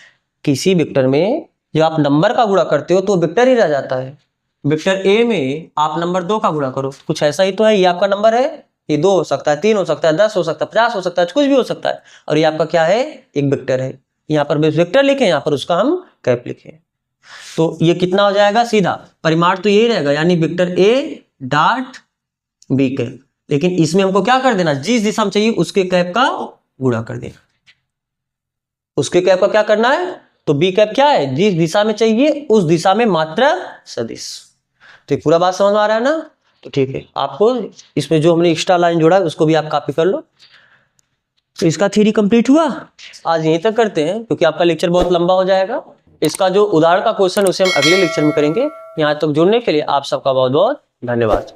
Speaker 1: किसी वेक्टर में जब आप नंबर का गुणा करते हो तो वेक्टर ही रह जाता है। वेक्टर ए में आप नंबर 2 का गुणा करो, कुछ ऐसा ही तो है, ये आपका नंबर है, ये 2 हो सकता है, 3 हो सकता है, 10 हो सकता है, 50 हो सकता है, कुछ भी हो सकता है, और ये आपका क्या है, एक वेक्टर है। यहाँ पर वेक्टर लिखे, यहाँ पर उसका हम कैप लिखे। तो ये कितना हो जाएगा, सीधा परिमाण तो यही रहेगा, यानी vector A dot B cap. लेकिन इसमें हमको क्या कर देना, जिस दिशा में चाहिए उसके कैप का गुणा कर देना। उसके कैप का क्या करना है, तो बी कैप क्या है, जिस दिशा में चाहिए उस दिशा में मात्रक सदिश। तो ये पूरा बात समझ में आ रहा है ना? तो ठीक है, आपको इसमें जो हमने एक्स्ट्रा लाइन जोड़ा है उसको भी आप कॉपी कर लो। तो इसका थ्योरी कंप्लीट हुआ। आज यहीं तक करते हैं क्योंकि आपका लेक्चर बहुत लंबा हो जाएगा। इसका जो उदाहरण का क्वेश्चन उसे हम अगले लेक्चर में करेंगे। यहाँ तक जुड़ने के लिए आप सबका बहुत बहुत धन्यवाद।